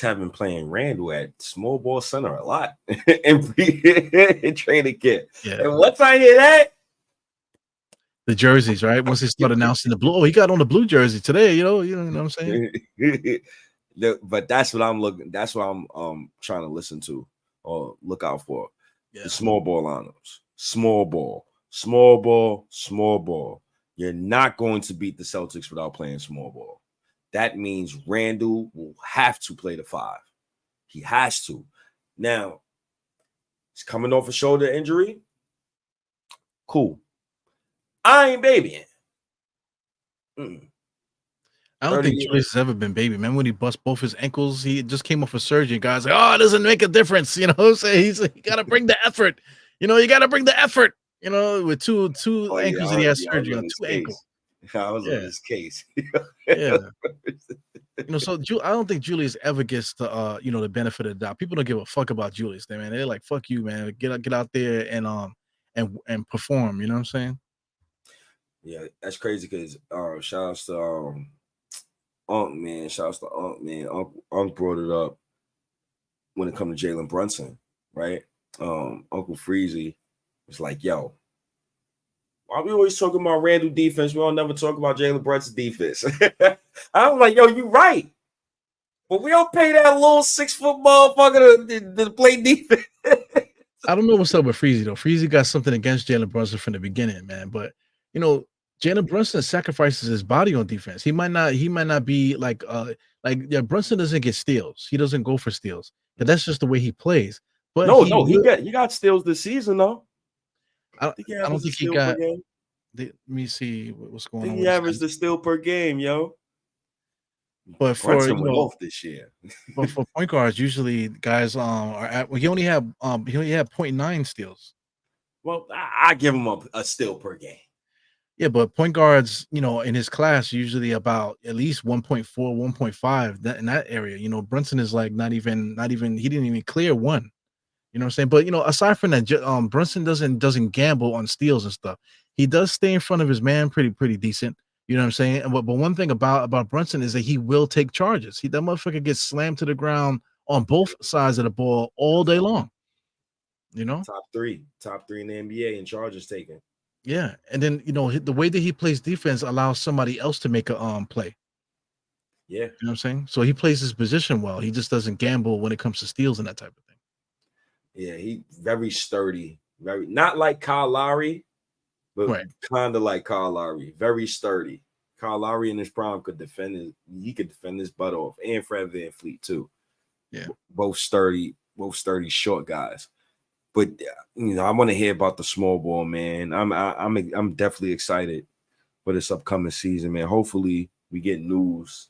have been playing Randle at small ball center a lot in training camp. Yeah. And once I hear that, the jerseys, right? Once they start announcing the blue, he got on the blue jersey today. You know what I'm saying? But that's what I'm looking. That's what I'm trying to listen to or look out for. Yeah. The small ball lineups. Small ball. You're not going to beat the Celtics without playing small ball. That means Randle will have to play the 5. He has to. Now, he's coming off a shoulder injury. Cool. I ain't babying. I don't think Julius has ever been baby. Remember when he bust both his ankles? He just came off a surgery. And guys like, oh, it doesn't make a difference. You know what I'm saying? He got to bring the effort. You got to bring the effort. With two ankles that he has surgery on, 2 ankles. I was on this case. Yeah. So I don't think Julius ever gets the the benefit of the doubt. People don't give a fuck about Julius, man. They're like, fuck you, man. Get out there and perform. You know what I'm saying? Yeah, that's crazy because shout outs to Unc, man. Shout outs to Unc, man. Unc brought it up when it comes to Jalen Brunson, right? Uncle Freezy was like, yo, why we always talking about Randle defense? We don't never talk about Jalen Brunson's defense. I was like, yo, you right. But we don't pay that little 6-foot motherfucker to play defense. I don't know what's up with Freezy though. Freezy got something against Jalen Brunson from the beginning, man. But you know, Jalen Brunson sacrifices his body on defense. He might not be like yeah, Brunson doesn't get steals. He doesn't go for steals. And that's just the way he plays. But No, he no, will he got steals this season though. I, I think he I don't averaged a think he steal per got game. let me see what's I going think on he with his averaged stats. a steal per game, yo. But for Brunson went off this year. but for point guards, usually guys are at well, he only had point 0.9 steals. Well, I give him a steal per game. Yeah, but point guards, in his class, usually about at least 1.4, 1.5 that in that area. Brunson is like not even he didn't even clear one. You know what I'm saying? But aside from that, Brunson doesn't gamble on steals and stuff. He does stay in front of his man pretty decent. You know what I'm saying? But one thing about Brunson is that he will take charges. That motherfucker gets slammed to the ground on both sides of the ball all day long. You know? Top three in the NBA in charges taken. Yeah, and then the way that he plays defense allows somebody else to make a play. Yeah, You know what I'm saying? So he plays his position well. He just doesn't gamble when it comes to steals and that type of thing. yeah, he very sturdy, very not like Kyle Lowry, but Right. kind of like Kyle Lowry, very sturdy. Kyle Lowry in his prime could defend his butt off, and Fred VanVleet too. Yeah, both sturdy short guys. But I want to hear about the small ball, man. I'm definitely excited for this upcoming season, man. Hopefully, we get news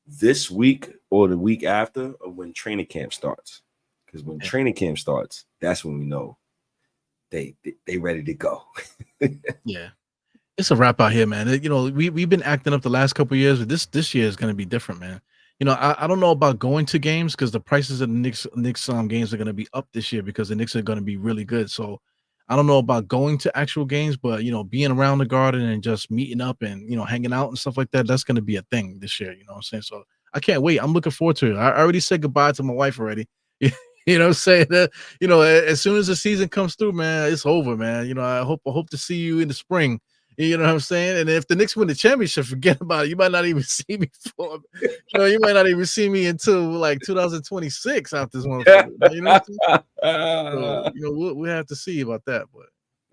this week or the week after of when training camp starts. Because when training camp starts, that's when we know they ready to go. yeah. It's a wrap out here, man. We've been acting up the last couple of years, but this year is going to be different, man. I don't know about going to games because the prices of the Knicks games are going to be up this year because the Knicks are going to be really good. So I don't know about going to actual games, but being around the Garden and just meeting up and hanging out and stuff like that, that's going to be a thing this year. You know what I'm saying? So I can't wait. I'm looking forward to it. I already said goodbye to my wife already. You know what I'm saying? That, as soon as the season comes through, man, it's over, man. I hope to see you in the spring. You know what I'm saying? And if the Knicks win the championship, forget about it. You might not even see me for, you might not even see me until like 2026 out this motherfucker. You know what I'm saying? So, we'll have to see about that. But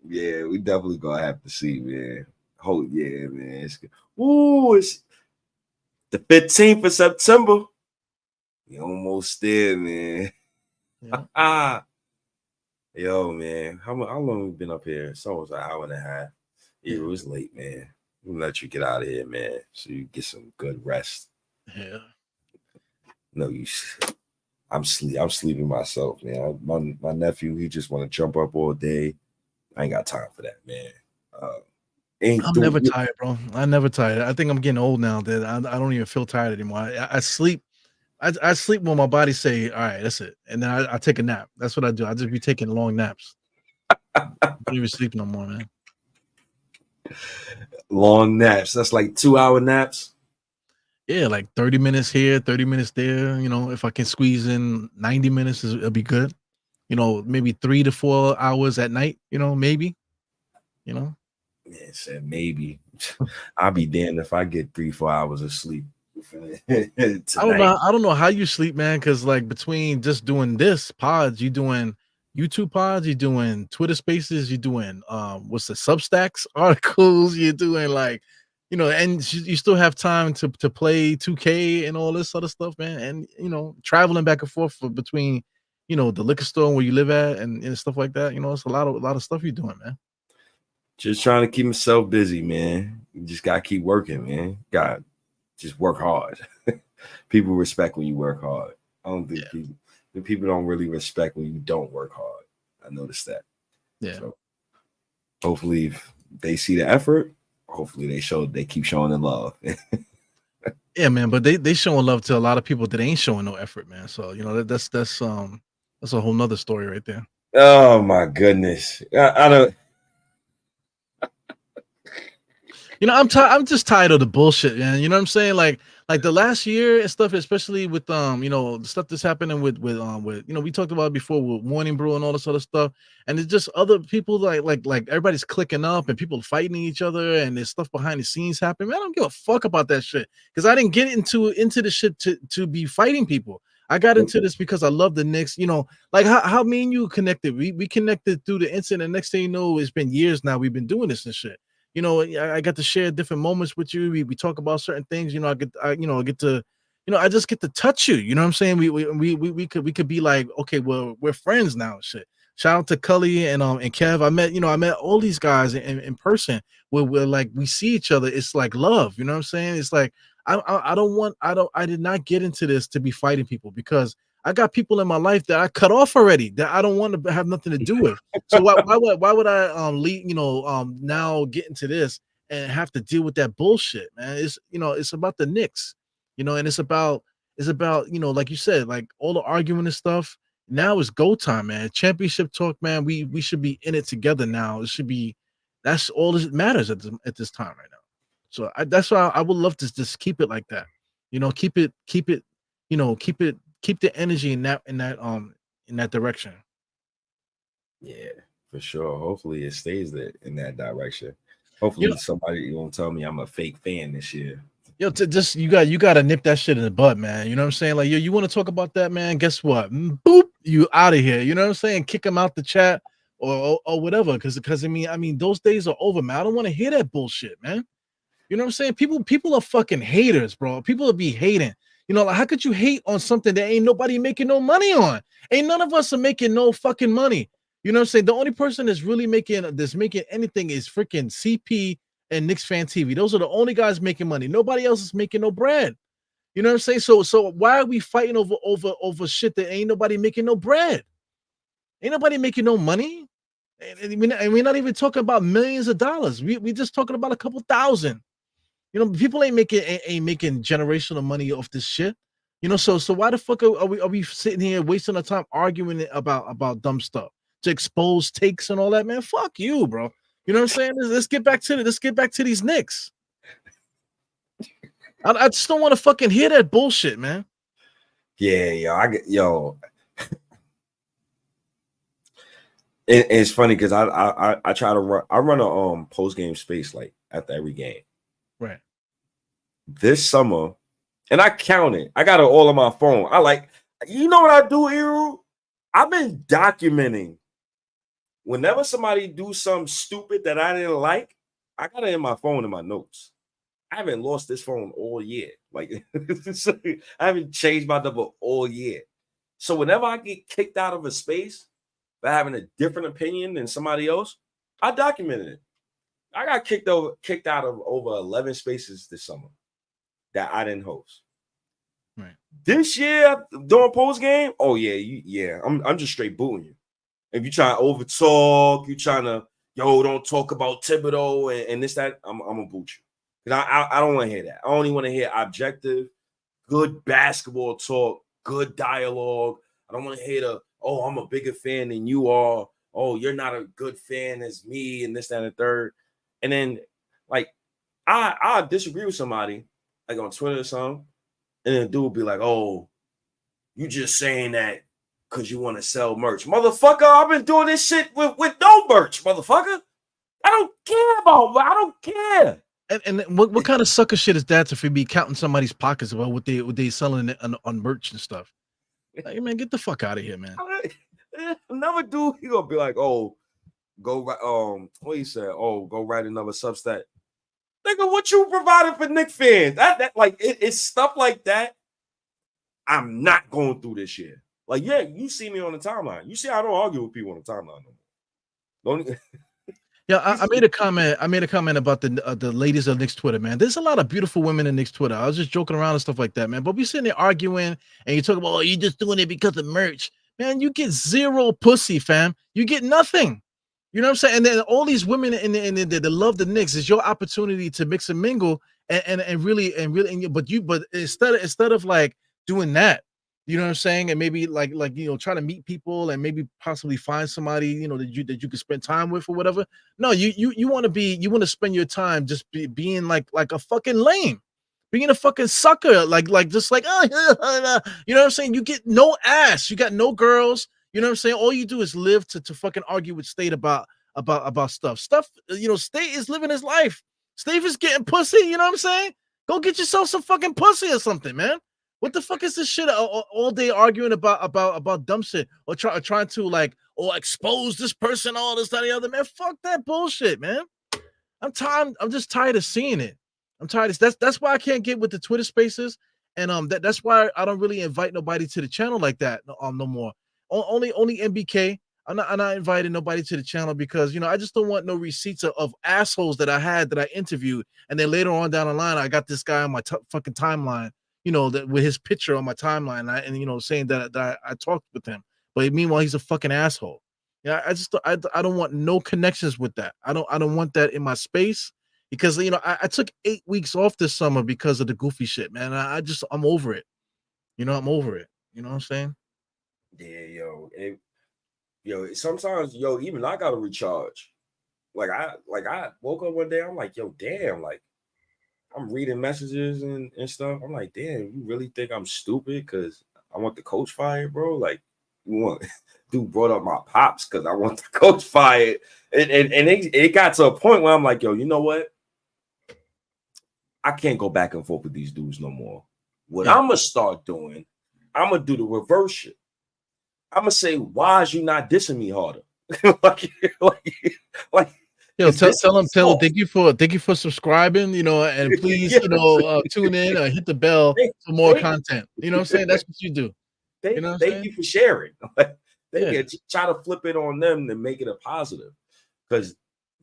yeah, we definitely gonna have to see, man. Oh yeah, man. It's the 15th of September. We almost there, man. yeah. Yo, man. How long we been up here? It's almost an hour and a half. Yeah, it was late, man. We'll let you get out of here, man, so you get some good rest. Yeah. No, I'm sleeping myself, man. My nephew, he just want to jump up all day. I ain't got time for that, man. I'm never tired, bro. I'm never tired. I think I'm getting old now that I don't even feel tired anymore. I sleep. I sleep when my body say, all right, that's it. And then I take a nap. That's what I do. I just be taking long naps. I don't even sleep no more, man. Long naps. That's like 2-hour naps. Yeah, like 30 minutes here, 30 minutes there. If I can squeeze in 90 minutes, it'll be good. Maybe 3 to 4 hours at night, maybe. Man, said maybe. I'll be damned if I get 3-4 hours of sleep. I don't know how you sleep, man, because like between just doing this pods, you doing YouTube pods, you're doing Twitter spaces, you're doing what's the Substacks articles, you're doing like and you still have time to play 2K and all this other stuff, man, and traveling back and forth between the liquor store where you live at and stuff like that. It's a lot of stuff you're doing, man. Just trying to keep myself busy, man. You just gotta keep working, man. God, just work hard. People respect when you work hard. I don't think people don't really respect when you don't work hard. I noticed that. Yeah. So hopefully if they see the effort, hopefully they keep showing the love. Yeah, man, but they showing love to a lot of people that ain't showing no effort, man. So that's a whole nother story right there. Oh my goodness. I don't. I'm just tired of the bullshit, man. You know what I'm saying? Like the last year and stuff, especially with the stuff that's happening with we talked about it before with Morning Brew and all this other stuff, and it's just other people like everybody's clicking up and people fighting each other and there's stuff behind the scenes happening. Man, I don't give a fuck about that shit because I didn't get into the shit to be fighting people. I got into this because I love the Knicks. You know, like how me and you connected. We connected through the incident. Next thing you know, it's been years now. We've been doing this and shit. You know, I got to share different moments with you. We talk about certain things. You know, I get to, you know, I just get to touch you. You know what I'm saying? We could be like, okay, well, we're friends now. And shit. Shout out to Cully and Kev. I met all these guys in person where we're like we see each other. It's like love. You know what I'm saying? It's like I did not get into this to be fighting people because I got people in my life that I cut off already that I don't want to have nothing to do with. So why would I lead, now get into this and have to deal with that bullshit, man? It's about the Knicks, and it's about like you said, like all the arguing and stuff. Now it's go time, man. Championship talk, man. We should be in it together now. That's all that matters at this time right now. So that's why I would love to just keep it like that. Keep it, keep the energy in that direction. Yeah, for sure. Hopefully it stays in that direction. Hopefully somebody won't tell me I'm a fake fan this year. Yo, you got to nip that shit in the bud, man. You know what I'm saying? Like, yo, you want to talk about that, man? Guess what? Boop, you out of here. You know what I'm saying? Kick him out the chat or whatever. Because I mean, those days are over, man. I don't want to hear that bullshit, man. You know what I'm saying? People are fucking haters, bro. People will be hating. Like how could you hate on something that ain't nobody making no money on? Ain't none of us are making no fucking money. You know what I'm saying? The only person that's really making anything is freaking CP and Knicks Fan TV. Those are the only guys making money. Nobody else is making no bread. You know what I'm saying? So why are we fighting over shit that ain't nobody making no bread? Ain't nobody making no money. And we're not even talking about millions of dollars. We just talking about a couple thousand. People ain't making generational money off this shit. So why the fuck are we sitting here wasting our time arguing about dumb stuff to expose takes and all that, man? Fuck you, bro. You know what I'm saying? Let's get back to these Knicks. I just don't want to fucking hear that bullshit, man. Yeah, It's funny because I try to run a post game space like after every game. Right. This summer, and I count it. I got it all on my phone. What I do, Eru? I've been documenting. Whenever somebody do something stupid that I didn't like, I got it in my phone in my notes. I haven't lost this phone all year. Like I haven't changed my number all year. So whenever I get kicked out of a space for having a different opinion than somebody else, I documented it. I got kicked out of over 11 spaces this summer that I didn't host. Right. This year during post game, oh yeah, I'm just straight booting you. If you trying to over talk, you trying to don't talk about Thibodeau and this that, I'm gonna boot you. Because I don't want to hear that. I only want to hear objective, good basketball talk, good dialogue. I don't want to hear I'm a bigger fan than you are. Oh, you're not a good fan as me and this, that, and the third. And then, like, I disagree with somebody, like on Twitter or something, and then the dude will be like, oh, you just saying that because you want to sell merch. Motherfucker, I've been doing this shit with no merch, motherfucker. I don't care. And what kind of sucker shit is that if we be counting somebody's pockets about what they selling on merch and stuff? Like, man, get the fuck out of here, man. Another dude, he gonna be like, oh, what he said? Oh, go write another Substack. Nigga, what you providing for Knicks fans? It's stuff like that. I'm not going through this year. Like, yeah, you see me on the timeline. You see, I don't argue with people on the timeline no more. Yeah, I made a comment. I made a comment about the ladies of Knicks Twitter, man. There's a lot of beautiful women in Knicks Twitter. I was just joking around and stuff like that, man. But we sitting there arguing, and you talk about, oh, you just doing it because of merch, man. You get zero pussy, fam. You get nothing. You know what I'm saying? And then all these women that love the Knicks is your opportunity to mix and mingle and really, but instead of like doing that. You know what I'm saying? And maybe like try to meet people and maybe possibly find somebody, that you could spend time with or whatever. No, you want to spend your time just being like a fucking lame, being a fucking sucker, just like you know what I'm saying? You get no ass, you got no girls, you know what I'm saying? All you do is live to fucking argue with State about stuff. State is living his life. Steve is getting pussy, you know what I'm saying? Go get yourself some fucking pussy or something, man. What the fuck is this shit all day arguing about dumb shit or trying to like or expose this person, all this, that, and the other, man? Fuck that bullshit, man. I'm tired. I'm just tired of seeing it. I'm tired of that's why I can't get with the Twitter spaces. And that's why I don't really invite nobody to the channel like that no more. Only MBK. I'm not inviting nobody to the channel because I just don't want no receipts of assholes that I had that I interviewed, and then later on down the line I got this guy on my fucking timeline, that with his picture on my timeline, and saying that I talked with him, but meanwhile he's a fucking asshole. Yeah, I don't want no connections with that. I don't want that in my space because I took 8 weeks off this summer because of the goofy shit, man. I'm over it. I'm over it. You know what I'm saying? Yeah, sometimes, even I gotta recharge. Like I woke up one day, I'm like, damn, like I'm reading messages and stuff. I'm like, damn, you really think I'm stupid because I want the coach fired, bro? Like, you want dude brought up my pops because I want the coach fired. And it got to a point where I'm like, you know what? I can't go back and forth with these dudes no more. What I'm gonna start doing, I'm gonna do the reverse shit. I'm gonna say, why is you not dissing me harder? like tell them, thank you for subscribing, and please, tune in or hit the bell for more content. You know what I'm saying? That's what you do. Thank you for sharing. Try to flip it on them to make it a positive. Because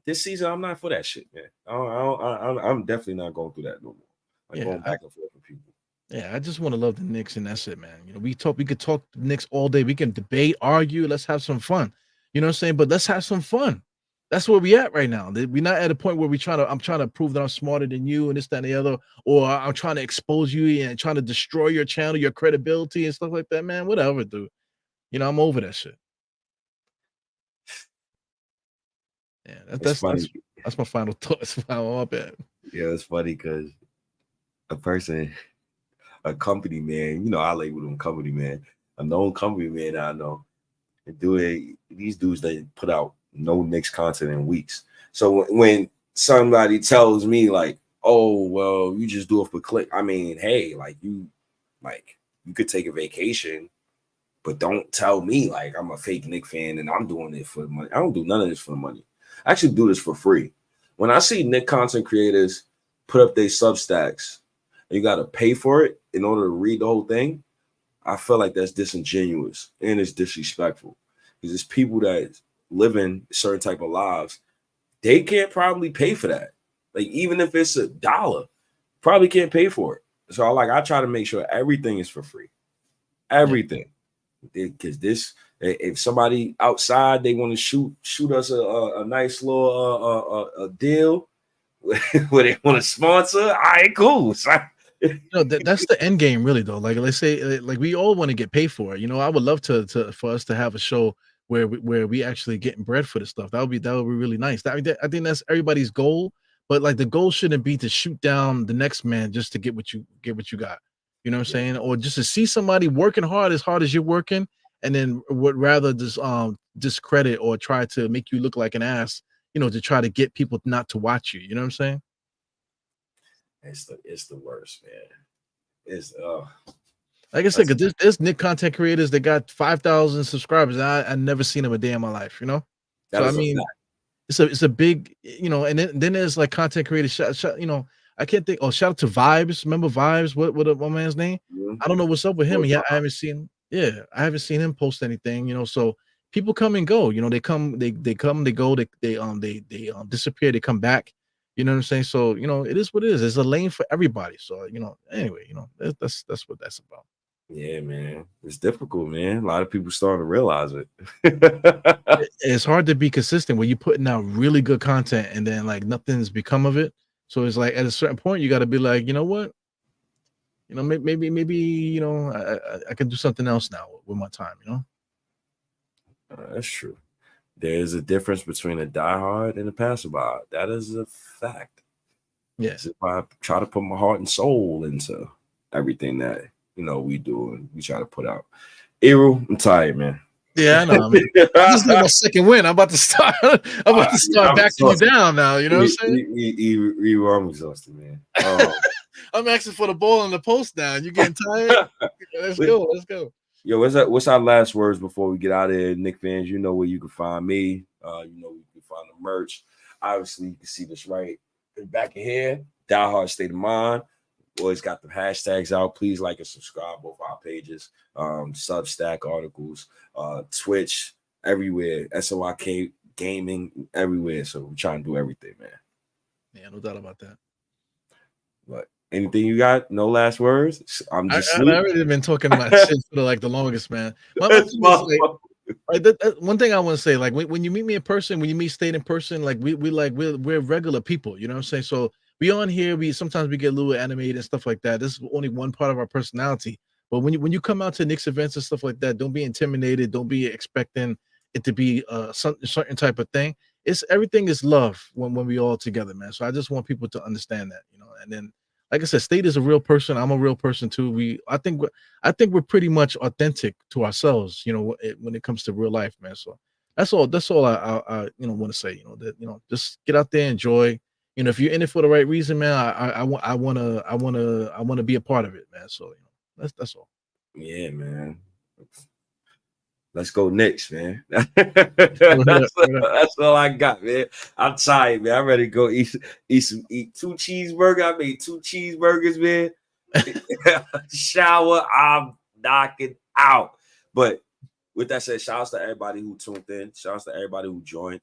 this season, I'm not for that shit, man. I'm definitely not going through that no more. Like going back and forth with people. Yeah, I just want to love the Knicks, and that's it, man. We could talk Knicks all day. We can debate, argue. Let's have some fun. You know what I'm saying? But let's have some fun. That's where we at right now. We're not at a point where I'm trying to prove that I'm smarter than you and this, that, and the other, or I'm trying to expose you and trying to destroy your channel, your credibility and stuff like that, man. Whatever, dude. I'm over that shit. Yeah, that's my final thoughts. Yeah, it's funny because a company man, I label them company man, a known company man I know, and these dudes they put out no Knicks content in weeks. So when somebody tells me like, oh well, you just do it for click, I mean, hey, you could take a vacation, but don't tell me like I'm a fake Knicks fan and I'm doing it for the money. I don't do none of this for the money. I actually do this for free. When I see Knicks content creators put up their Substacks, you got to pay for it in order to read the whole thing, I feel like that's disingenuous and it's disrespectful because it's people that living certain type of lives. They can't probably pay for that. Like, even if it's $1, probably can't pay for it. So I try to make sure everything is for free. Everything. Because if somebody outside, they want to shoot us a nice little a deal where they want to sponsor, all right, cool. That's the end game, really, though. Like, let's say, like we all want to get paid for it. I would love for us to have a show where we actually getting bread for the stuff. That would be really nice. I think that's everybody's goal. But like the goal shouldn't be to shoot down the next man just to get what you got. You know what I'm saying? Or just to see somebody working hard as you're working, and then would rather just discredit or try to make you look like an ass, to try to get people not to watch you. You know what I'm saying? It's the worst, man. It's like I said, because there's Knicks content creators that got 5,000 subscribers. And I never seen them a day in my life, So I mean, it's a big, and then there's like content creators. I can't think. Oh, shout out to Vibes. Remember Vibes? What my man's name? Mm-hmm. I don't know what's up with him. Yeah, I haven't seen. Yeah, I haven't seen him post anything. So people come and go. They come, they come, they go. They disappear. They come back. You know what I'm saying? So it is what it is. There's a lane for everybody. So anyway, that's what that's about. Yeah, man, it's difficult, man. A lot of people starting to realize it. It's hard to be consistent when you're putting out really good content and then like nothing's become of it. So it's like at a certain point you got to be like, you know what? Maybe I can do something else now with my time. That's true. There's a difference between a diehard and a passerby. That is a fact. Yes. If I try to put my heart and soul into everything that we do and we try to put out. Eru, I'm tired, man. Yeah, I know. I mean, I just got my second win. I'm about to start. I'm backing you exhausted. down now. You know what I'm saying? I'm exhausted, man. I'm asking for the ball in the post now. You getting tired? Let's go. Let's go. Yo, what's our last words before we get out of here, Knicks fans? You know where you can find me. You know where you can find the merch. Obviously, you can see this right back in here. Die Hard State of Mind. Always got the hashtags out. Please like and subscribe both our pages. Substack articles, Twitch, everywhere. SOIK gaming, everywhere. So we're trying to do everything, man. Yeah, no doubt about that. But anything you got? No last words? I'm just I already been talking about shit for like the longest, man. My thing is one thing I want to say, like when you meet me in person, when you meet State in person, like we're regular people, you know what I'm saying? So we on here, we sometimes we get a little animated and stuff like that. This is only one part of our personality. But when you come out to Knicks events and stuff like that, don't be intimidated. Don't be expecting it to be certain type of thing. It's everything is love when we all together, man. So I just want people to understand that, you know. And then, like I said, State is a real person. I'm a real person too. I think we're pretty much authentic to ourselves, you know, when it comes to real life, man. So that's all I want to say, you know, that, you know, just get out there, enjoy. You know, if you're in it for the right reason, man, I want to be a part of it, man. So, you know, that's all. Yeah, man. Let's go Knicks, man. What that's up? all I got, man. I'm tired, man. I'm ready to go eat two cheeseburgers. I made 2 cheeseburgers, man. Shower. I'm knocking out. But with that said, shout out to everybody who tuned in. Shout out to everybody who joined.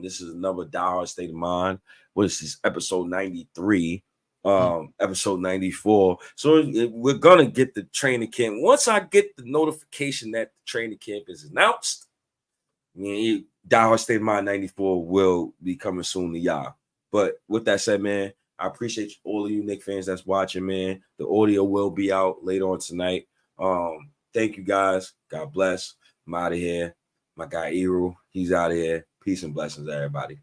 This is another Die Hard State of Mind. What is this? Episode 93. Episode 94. So we're gonna get the training camp. Once I get the notification that the training camp is announced, Die Hard State of Mind 94 will be coming soon to y'all. But with that said, man, I appreciate all of you Knicks fans that's watching, man. The audio will be out later on tonight. Thank you guys. God bless. I'm out of here. My guy Eru, he's out of here. Peace and blessings, everybody.